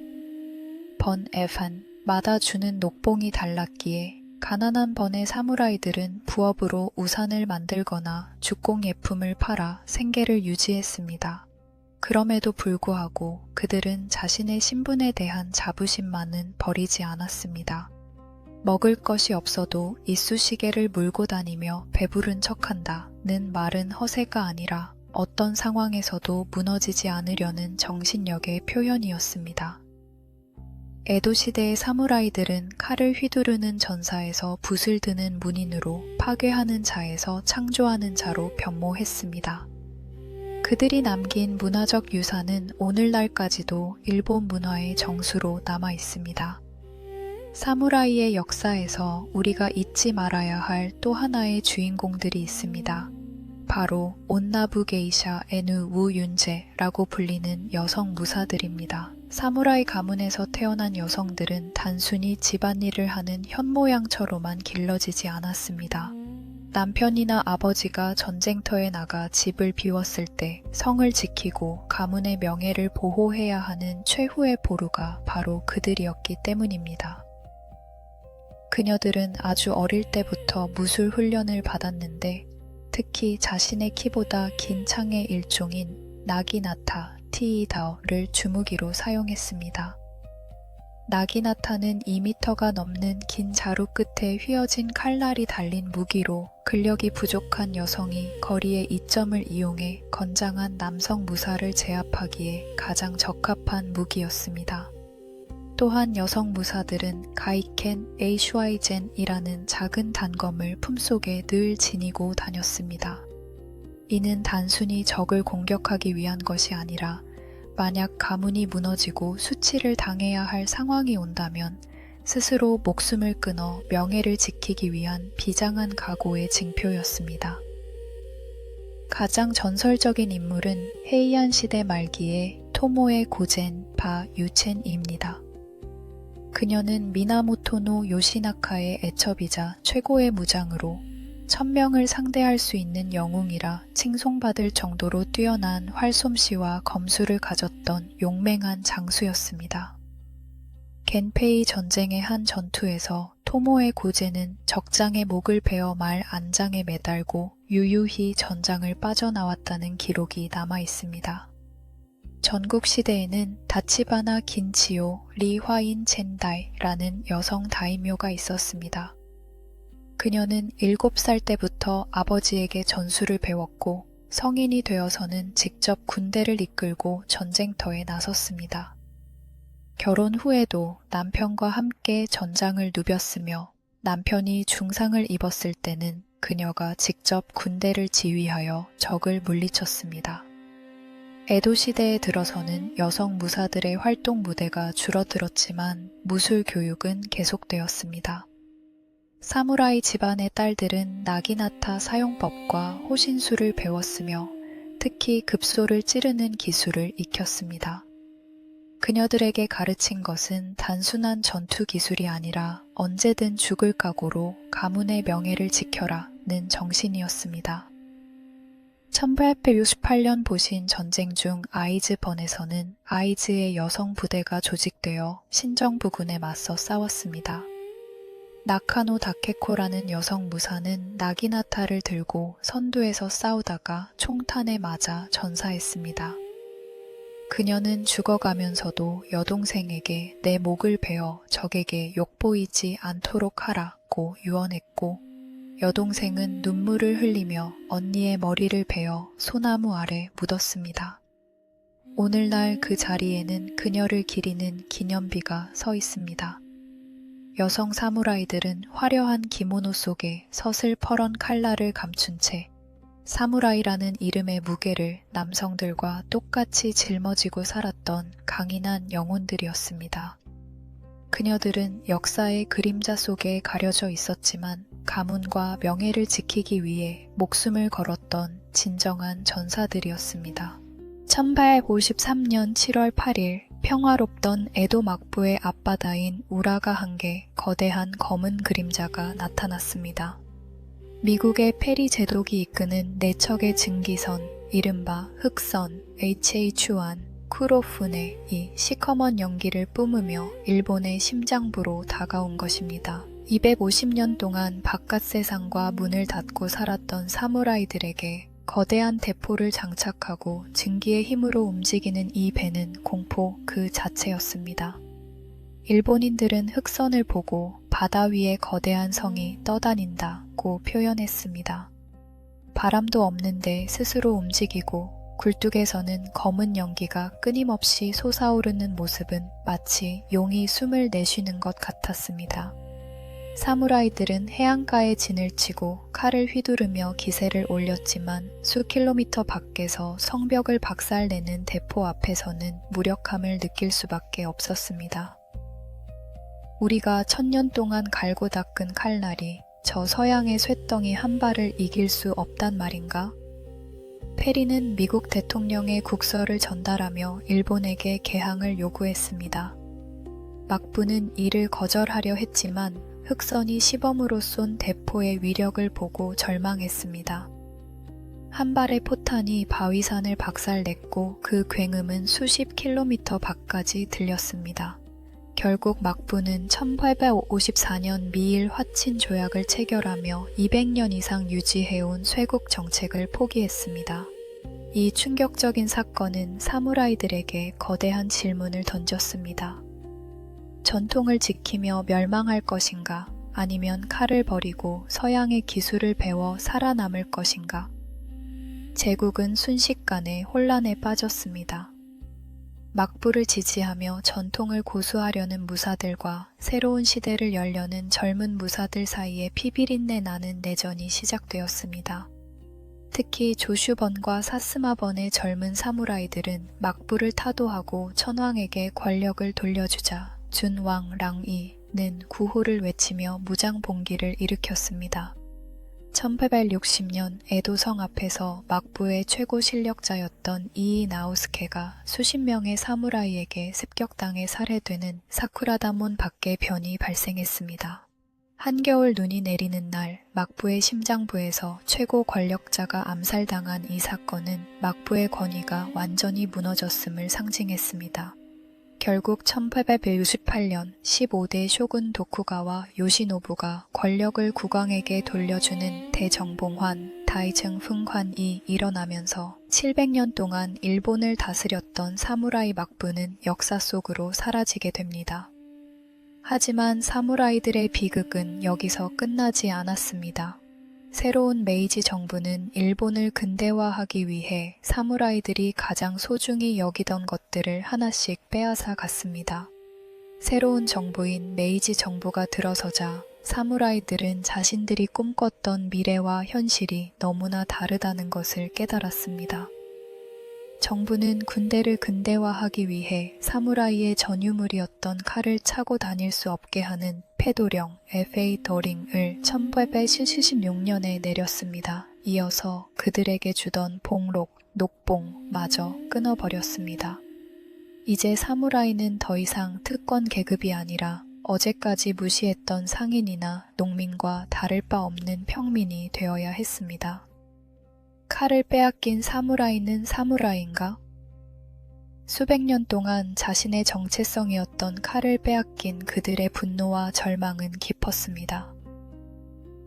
Speaker 1: 번에판, 마다 주는 녹봉이 달랐기에 가난한 번의 사무라이들은 부업으로 우산을 만들거나 죽공예품을 팔아 생계를 유지했습니다. 그럼에도 불구하고 그들은 자신의 신분에 대한 자부심만은 버리지 않았습니다. 먹을 것이 없어도 이쑤시개를 물고 다니며 배부른 척한다는 말은 허세가 아니라 어떤 상황에서도 무너지지 않으려는 정신력의 표현이었습니다. 에도 시대의 사무라이들은 칼을 휘두르는 전사에서 붓을 드는 문인으로 파괴하는 자에서 창조하는 자로 변모했습니다. 그들이 남긴 문화적 유산은 오늘날까지도 일본 문화의 정수로 남아 있습니다. 사무라이의 역사에서 우리가 잊지 말아야 할 또 하나의 주인공들이 있습니다. 바로 온나부 게이샤 에누 우윤제라고 불리는 여성 무사들입니다. 사무라이 가문에서 태어난 여성들은 단순히 집안일을 하는 현모양처로만 길러지지 않았습니다. 남편이나 아버지가 전쟁터에 나가 집을 비웠을 때 성을 지키고 가문의 명예를 보호해야 하는 최후의 보루가 바로 그들이었기 때문입니다. 그녀들은 아주 어릴 때부터 무술 훈련을 받았는데 특히 자신의 키보다 긴 창의 일종인 나기나타, 티이다오를 주무기로 사용했습니다. 나기나타는 2m가 넘는 긴 자루 끝에 휘어진 칼날이 달린 무기로 근력이 부족한 여성이 거리의 이점을 이용해 건장한 남성 무사를 제압하기에 가장 적합한 무기였습니다. 또한 여성 무사들은 가이켄 에이슈아이젠이라는 작은 단검을 품속에 늘 지니고 다녔습니다. 이는 단순히 적을 공격하기 위한 것이 아니라 만약 가문이 무너지고 수치를 당해야 할 상황이 온다면 스스로 목숨을 끊어 명예를 지키기 위한 비장한 각오의 징표였습니다. 가장 전설적인 인물은 헤이안 시대 말기의 토모에 고젠 바 유첸입니다. 그녀는 미나모토노 요시나카의 애첩이자 최고의 무장으로 1000명을 상대할 수 있는 영웅이라 칭송받을 정도로 뛰어난 활솜씨와 검수를 가졌던 용맹한 장수였습니다. 겐페이 전쟁의 한 전투에서 토모의 고제는 적장의 목을 베어 말 안장에 매달고 유유히 전장을 빠져나왔다는 기록이 남아 있습니다. 전국시대에는 다치바나 긴치요 리화인 첸다이라는 여성 다이묘가 있었습니다. 그녀는 7살 때부터 아버지에게 전술을 배웠고 성인이 되어서는 직접 군대를 이끌고 전쟁터에 나섰습니다. 결혼 후에도 남편과 함께 전장을 누볐으며 남편이 중상을 입었을 때는 그녀가 직접 군대를 지휘하여 적을 물리쳤습니다. 에도 시대에 들어서는 여성 무사들의 활동 무대가 줄어들었지만 무술 교육은 계속되었습니다. 사무라이 집안의 딸들은 나기나타 사용법과 호신술을 배웠으며 특히 급소를 찌르는 기술을 익혔습니다. 그녀들에게 가르친 것은 단순한 전투 기술이 아니라 언제든 죽을 각오로 가문의 명예를 지켜라는 정신이었습니다. 1868년 보신 전쟁 중 아이즈번에서는 아이즈의 여성 부대가 조직되어 신정 부군에 맞서 싸웠습니다. 나카노 다케코라는 여성 무사는 나기나타를 들고 선두에서 싸우다가 총탄에 맞아 전사했습니다. 그녀는 죽어가면서도 여동생에게 내 목을 베어 적에게 욕보이지 않도록 하라고 유언했고 여동생은 눈물을 흘리며 언니의 머리를 베어 소나무 아래 묻었습니다. 오늘날 그 자리에는 그녀를 기리는 기념비가 서 있습니다. 여성 사무라이들은 화려한 기모노 속에 서슬퍼런 칼날을 감춘 채 사무라이라는 이름의 무게를 남성들과 똑같이 짊어지고 살았던 강인한 영혼들이었습니다. 그녀들은 역사의 그림자 속에 가려져 있었지만 가문과 명예를 지키기 위해 목숨을 걸었던 진정한 전사들이었습니다. 1853년 7월 8일 평화롭던 에도 막부의 앞바다인 우라가 한개 거대한 검은 그림자가 나타났습니다. 미국의 페리 제독이 이끄는 4척의 증기선, 이른바 흑선, HH1, 쿠로푸네이 시커먼 연기를 뿜으며 일본의 심장부로 다가온 것입니다. 250년 동안 바깥 세상과 문을 닫고 살았던 사무라이들에게 거대한 대포를 장착하고 증기의 힘으로 움직이는 이 배는 공포 그 자체였습니다. 일본인들은 흑선을 보고 바다 위에 거대한 성이 떠다닌다고 표현했습니다. 바람도 없는데 스스로 움직이고 굴뚝에서는 검은 연기가 끊임없이 솟아오르는 모습은 마치 용이 숨을 내쉬는 것 같았습니다. 사무라이들은 해안가에 진을 치고 칼을 휘두르며 기세를 올렸지만 수 킬로미터 밖에서 성벽을 박살내는 대포 앞에서는 무력함을 느낄 수밖에 없었습니다. 우리가 1000년 동안 갈고 닦은 칼날이 저 서양의 쇳덩이 한 발을 이길 수 없단 말인가? 페리는 미국 대통령의 국서를 전달하며 일본에게 개항을 요구했습니다. 막부는 이를 거절하려 했지만 흑선이 시범으로 쏜 대포의 위력을 보고 절망했습니다. 한 발의 포탄이 바위산을 박살냈고 그 굉음은 수십 킬로미터 밖까지 들렸습니다. 결국 막부는 1854년 미일 화친 조약을 체결하며 200년 이상 유지해온 쇄국 정책을 포기했습니다. 이 충격적인 사건은 사무라이들에게 거대한 질문을 던졌습니다. 전통을 지키며 멸망할 것인가? 아니면 칼을 버리고 서양의 기술을 배워 살아남을 것인가? 제국은 순식간에 혼란에 빠졌습니다. 막부를 지지하며 전통을 고수하려는 무사들과 새로운 시대를 열려는 젊은 무사들 사이에 피비린내 나는 내전이 시작되었습니다. 특히 조슈번과 사스마번의 젊은 사무라이들은 막부를 타도하고 천황에게 권력을 돌려주자 준왕 랑이는 구호를 외치며 무장봉기를 일으켰습니다. 1860년 에도성 앞에서 막부의 최고 실력자였던 이이 나오스케가 수십 명의 사무라이에게 습격당해 살해되는 사쿠라다몬 밖에 변이 발생했습니다. 한겨울 눈이 내리는 날 막부의 심장부에서 최고 권력자가 암살당한 이 사건은 막부의 권위가 완전히 무너졌음을 상징했습니다. 결국 1868년 15대 쇼군 도쿠가와 요시노부가 권력을 국왕에게 돌려주는 대정봉환 다이증풍환이 일어나면서 700년 동안 일본을 다스렸던 사무라이 막부는 역사 속으로 사라지게 됩니다. 하지만 사무라이들의 비극은 여기서 끝나지 않았습니다. 새로운 메이지 정부는 일본을 근대화하기 위해 사무라이들이 가장 소중히 여기던 것들을 하나씩 빼앗아 갔습니다. 새로운 정부인 메이지 정부가 들어서자 사무라이들은 자신들이 꿈꿨던 미래와 현실이 너무나 다르다는 것을 깨달았습니다. 정부는 군대를 근대화하기 위해 사무라이의 전유물이었던 칼을 차고 다닐 수 없게 하는 폐도령 FA 더링을 1876년에 내렸습니다. 이어서 그들에게 주던 봉록, 녹봉마저 끊어버렸습니다. 이제 사무라이는 더 이상 특권 계급이 아니라 어제까지 무시했던 상인이나 농민과 다를 바 없는 평민이 되어야 했습니다. 칼을 빼앗긴 사무라이는 사무라이인가? 수백 년 동안 자신의 정체성이었던 칼을 빼앗긴 그들의 분노와 절망은 깊었습니다.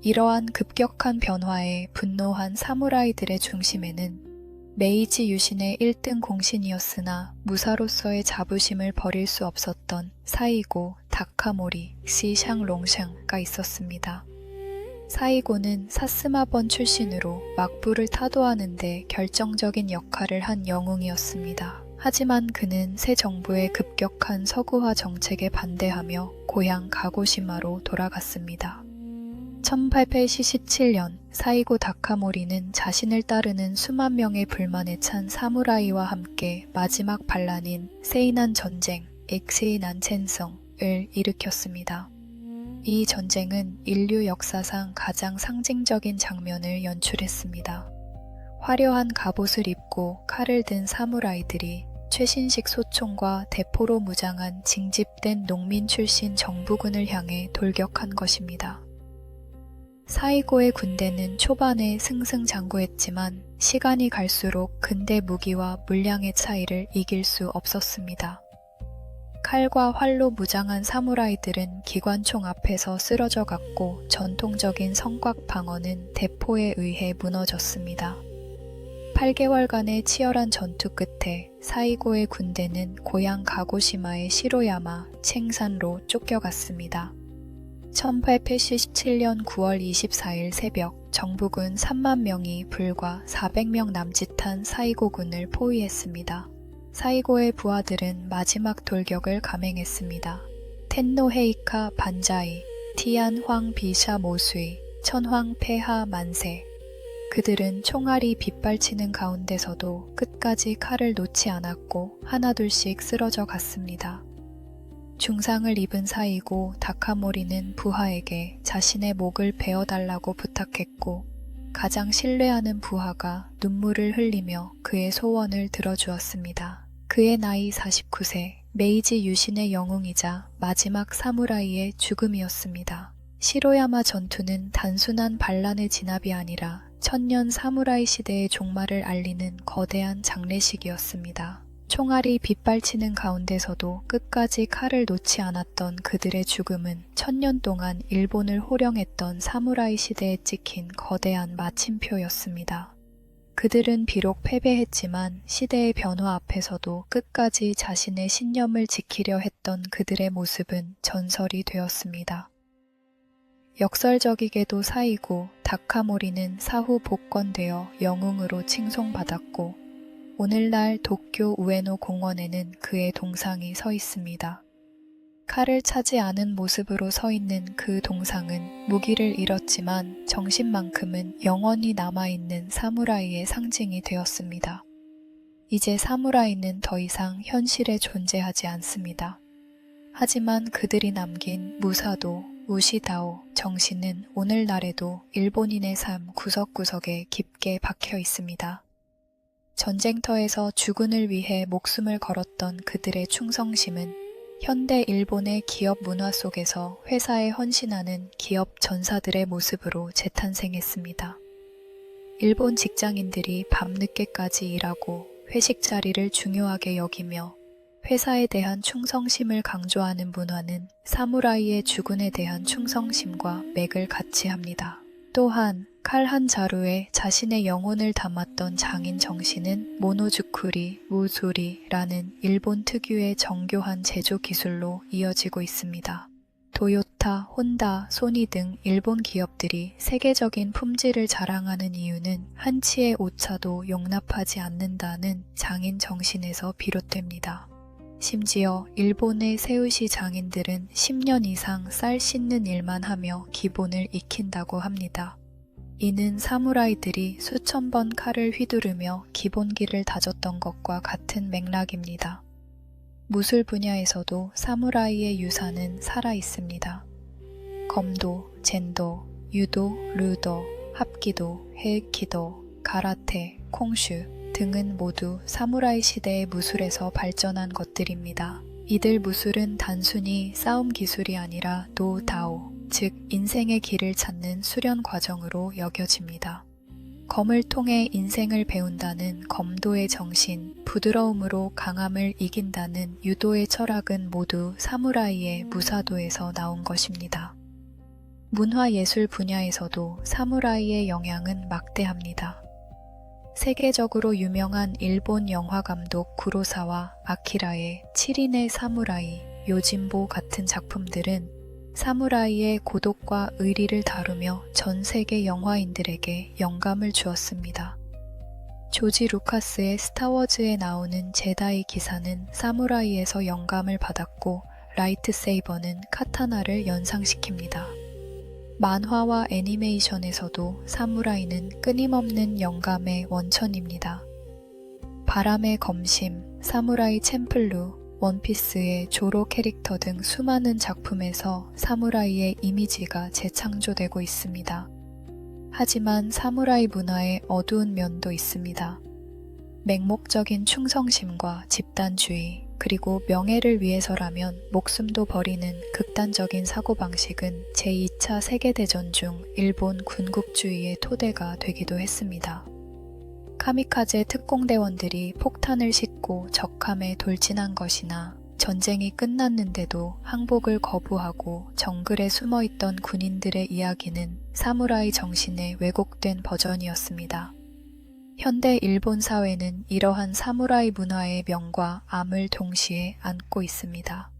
Speaker 1: 이러한 급격한 변화에 분노한 사무라이들의 중심에는 메이지 유신의 1등 공신이었으나 무사로서의 자부심을 버릴 수 없었던 사이고 다카모리 시샹롱샹가 있었습니다. 사이고는 사스마번 출신으로 막부를 타도하는 데 결정적인 역할을 한 영웅이었습니다. 하지만 그는 새 정부의 급격한 서구화 정책에 반대하며 고향 가고시마로 돌아갔습니다. 1877년 사이고 다카모리는 자신을 따르는 수만 명의 불만에 찬 사무라이와 함께 마지막 반란인 세이난 전쟁, 엑세이난 첸성을 일으켰습니다. 이 전쟁은 인류 역사상 가장 상징적인 장면을 연출했습니다. 화려한 갑옷을 입고 칼을 든 사무라이들이 최신식 소총과 대포로 무장한 징집된 농민 출신 정부군을 향해 돌격한 것입니다. 사이고의 군대는 초반에 승승장구했지만 시간이 갈수록 근대 무기와 물량의 차이를 이길 수 없었습니다. 칼과 활로 무장한 사무라이들은 기관총 앞에서 쓰러져 갔고 전통적인 성곽 방어는 대포에 의해 무너졌습니다. 8개월간의 치열한 전투 끝에 사이고의 군대는 고향 가고시마의 시로야마, 챙산로 쫓겨갔습니다. 1877년 9월 24일 새벽 정부군 3만 명이 불과 400명 남짓한 사이고군을 포위했습니다. 사이고의 부하들은 마지막 돌격을 감행했습니다. 텐노헤이카 반자이, 티안 황 비샤 모수이, 천황 폐하 만세. 그들은 총알이 빗발치는 가운데서도 끝까지 칼을 놓지 않았고 하나둘씩 쓰러져 갔습니다. 중상을 입은 사이고 다카모리는 부하에게 자신의 목을 베어달라고 부탁했고 가장 신뢰하는 부하가 눈물을 흘리며 그의 소원을 들어주었습니다. 그의 나이 49세, 메이지 유신의 영웅이자 마지막 사무라이의 죽음이었습니다. 시로야마 전투는 단순한 반란의 진압이 아니라 천년 사무라이 시대의 종말을 알리는 거대한 장례식이었습니다. 총알이 빗발치는 가운데서도 끝까지 칼을 놓지 않았던 그들의 죽음은 천년 동안 일본을 호령했던 사무라이 시대에 찍힌 거대한 마침표였습니다. 그들은 비록 패배했지만 시대의 변화 앞에서도 끝까지 자신의 신념을 지키려 했던 그들의 모습은 전설이 되었습니다. 역설적이게도 사이고 다카모리는 사후 복권되어 영웅으로 칭송받았고 오늘날 도쿄 우에노 공원에는 그의 동상이 서 있습니다. 칼을 차지 않은 모습으로 서 있는 그 동상은 무기를 잃었지만 정신만큼은 영원히 남아있는 사무라이의 상징이 되었습니다. 이제 사무라이는 더 이상 현실에 존재하지 않습니다. 하지만 그들이 남긴 무사도, 우시다오 정신은 오늘날에도 일본인의 삶 구석구석에 깊게 박혀 있습니다. 전쟁터에서 주군을 위해 목숨을 걸었던 그들의 충성심은 현대 일본의 기업 문화 속에서 회사에 헌신하는 기업 전사들의 모습으로 재탄생했습니다. 일본 직장인들이 밤늦게까지 일하고 회식 자리를 중요하게 여기며 회사에 대한 충성심을 강조하는 문화는 사무라이의 주군에 대한 충성심과 맥을 같이 합니다. 또한 칼 한 자루에 자신의 영혼을 담았던 장인 정신은 모노주쿠리, 무수리라는 일본 특유의 정교한 제조 기술로 이어지고 있습니다. 도요타, 혼다, 소니 등 일본 기업들이 세계적인 품질을 자랑하는 이유는 한치의 오차도 용납하지 않는다는 장인 정신에서 비롯됩니다. 심지어 일본의 세우시 장인들은 10년 이상 쌀 씻는 일만 하며 기본을 익힌다고 합니다. 이는 사무라이들이 수천 번 칼을 휘두르며 기본기를 다졌던 것과 같은 맥락입니다. 무술 분야에서도 사무라이의 유산은 살아있습니다. 검도, 젠도, 유도, 르도, 합기도, 헤이키도, 가라테, 콩슈 등은 모두 사무라이 시대의 무술에서 발전한 것들입니다. 이들 무술은 단순히 싸움 기술이 아니라 노다오, 즉 인생의 길을 찾는 수련 과정으로 여겨집니다. 검을 통해 인생을 배운다는 검도의 정신, 부드러움으로 강함을 이긴다는 유도의 철학은 모두 사무라이의 무사도에서 나온 것입니다. 문화예술 분야에서도 사무라이의 영향은 막대합니다. 세계적으로 유명한 일본 영화감독 구로사와 아키라의 7인의 사무라이, 요진보 같은 작품들은 사무라이의 고독과 의리를 다루며 전 세계 영화인들에게 영감을 주었습니다. 조지 루카스의 스타워즈에 나오는 제다이 기사는 사무라이에서 영감을 받았고 라이트세이버는 카타나를 연상시킵니다. 만화와 애니메이션에서도 사무라이는 끊임없는 영감의 원천입니다. 바람의 검심, 사무라이 챔플루, 원피스의 조로 캐릭터 등 수많은 작품에서 사무라이의 이미지가 재창조되고 있습니다. 하지만 사무라이 문화의 어두운 면도 있습니다. 맹목적인 충성심과 집단주의, 그리고 명예를 위해서라면 목숨도 버리는 극단적인 사고방식은 제2차 세계대전 중 일본 군국주의의 토대가 되기도 했습니다. 카미카제 특공대원들이 폭탄을 싣고 적함에 돌진한 것이나 전쟁이 끝났는데도 항복을 거부하고 정글에 숨어있던 군인들의 이야기는 사무라이 정신의 왜곡된 버전이었습니다. 현대 일본 사회는 이러한 사무라이 문화의 명과 암을 동시에 안고 있습니다.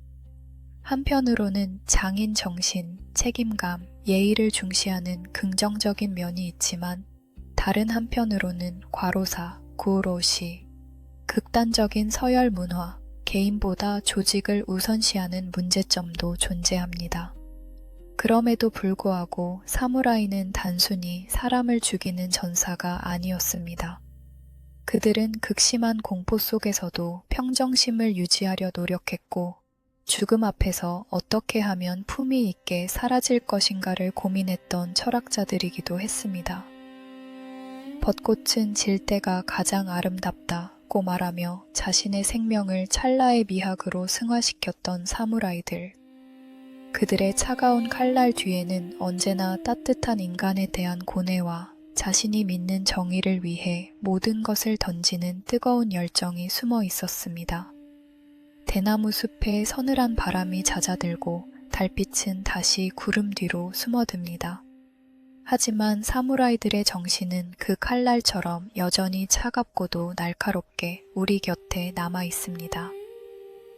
Speaker 1: 한편으로는 장인 정신, 책임감, 예의를 중시하는 긍정적인 면이 있지만 다른 한편으로는 과로사, 구로시, 극단적인 서열 문화, 개인보다 조직을 우선시하는 문제점도 존재합니다. 그럼에도 불구하고 사무라이는 단순히 사람을 죽이는 전사가 아니었습니다. 그들은 극심한 공포 속에서도 평정심을 유지하려 노력했고 죽음 앞에서 어떻게 하면 품위 있게 사라질 것인가를 고민했던 철학자들이기도 했습니다. 벚꽃은 질 때가 가장 아름답다고 말하며 자신의 생명을 찰나의 미학으로 승화시켰던 사무라이들. 그들의 차가운 칼날 뒤에는 언제나 따뜻한 인간에 대한 고뇌와 자신이 믿는 정의를 위해 모든 것을 던지는 뜨거운 열정이 숨어 있었습니다. 대나무 숲에 서늘한 바람이 잦아들고 달빛은 다시 구름 뒤로 숨어듭니다. 하지만 사무라이들의 정신은 그 칼날처럼 여전히 차갑고도 날카롭게 우리 곁에 남아 있습니다.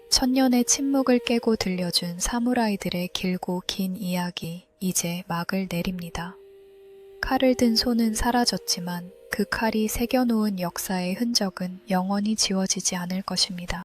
Speaker 1: 천년의 침묵을 깨고 들려준 사무라이들의 길고 긴 이야기, 이제 막을 내립니다. 칼을 든 손은 사라졌지만 그 칼이 새겨놓은 역사의 흔적은 영원히 지워지지 않을 것입니다.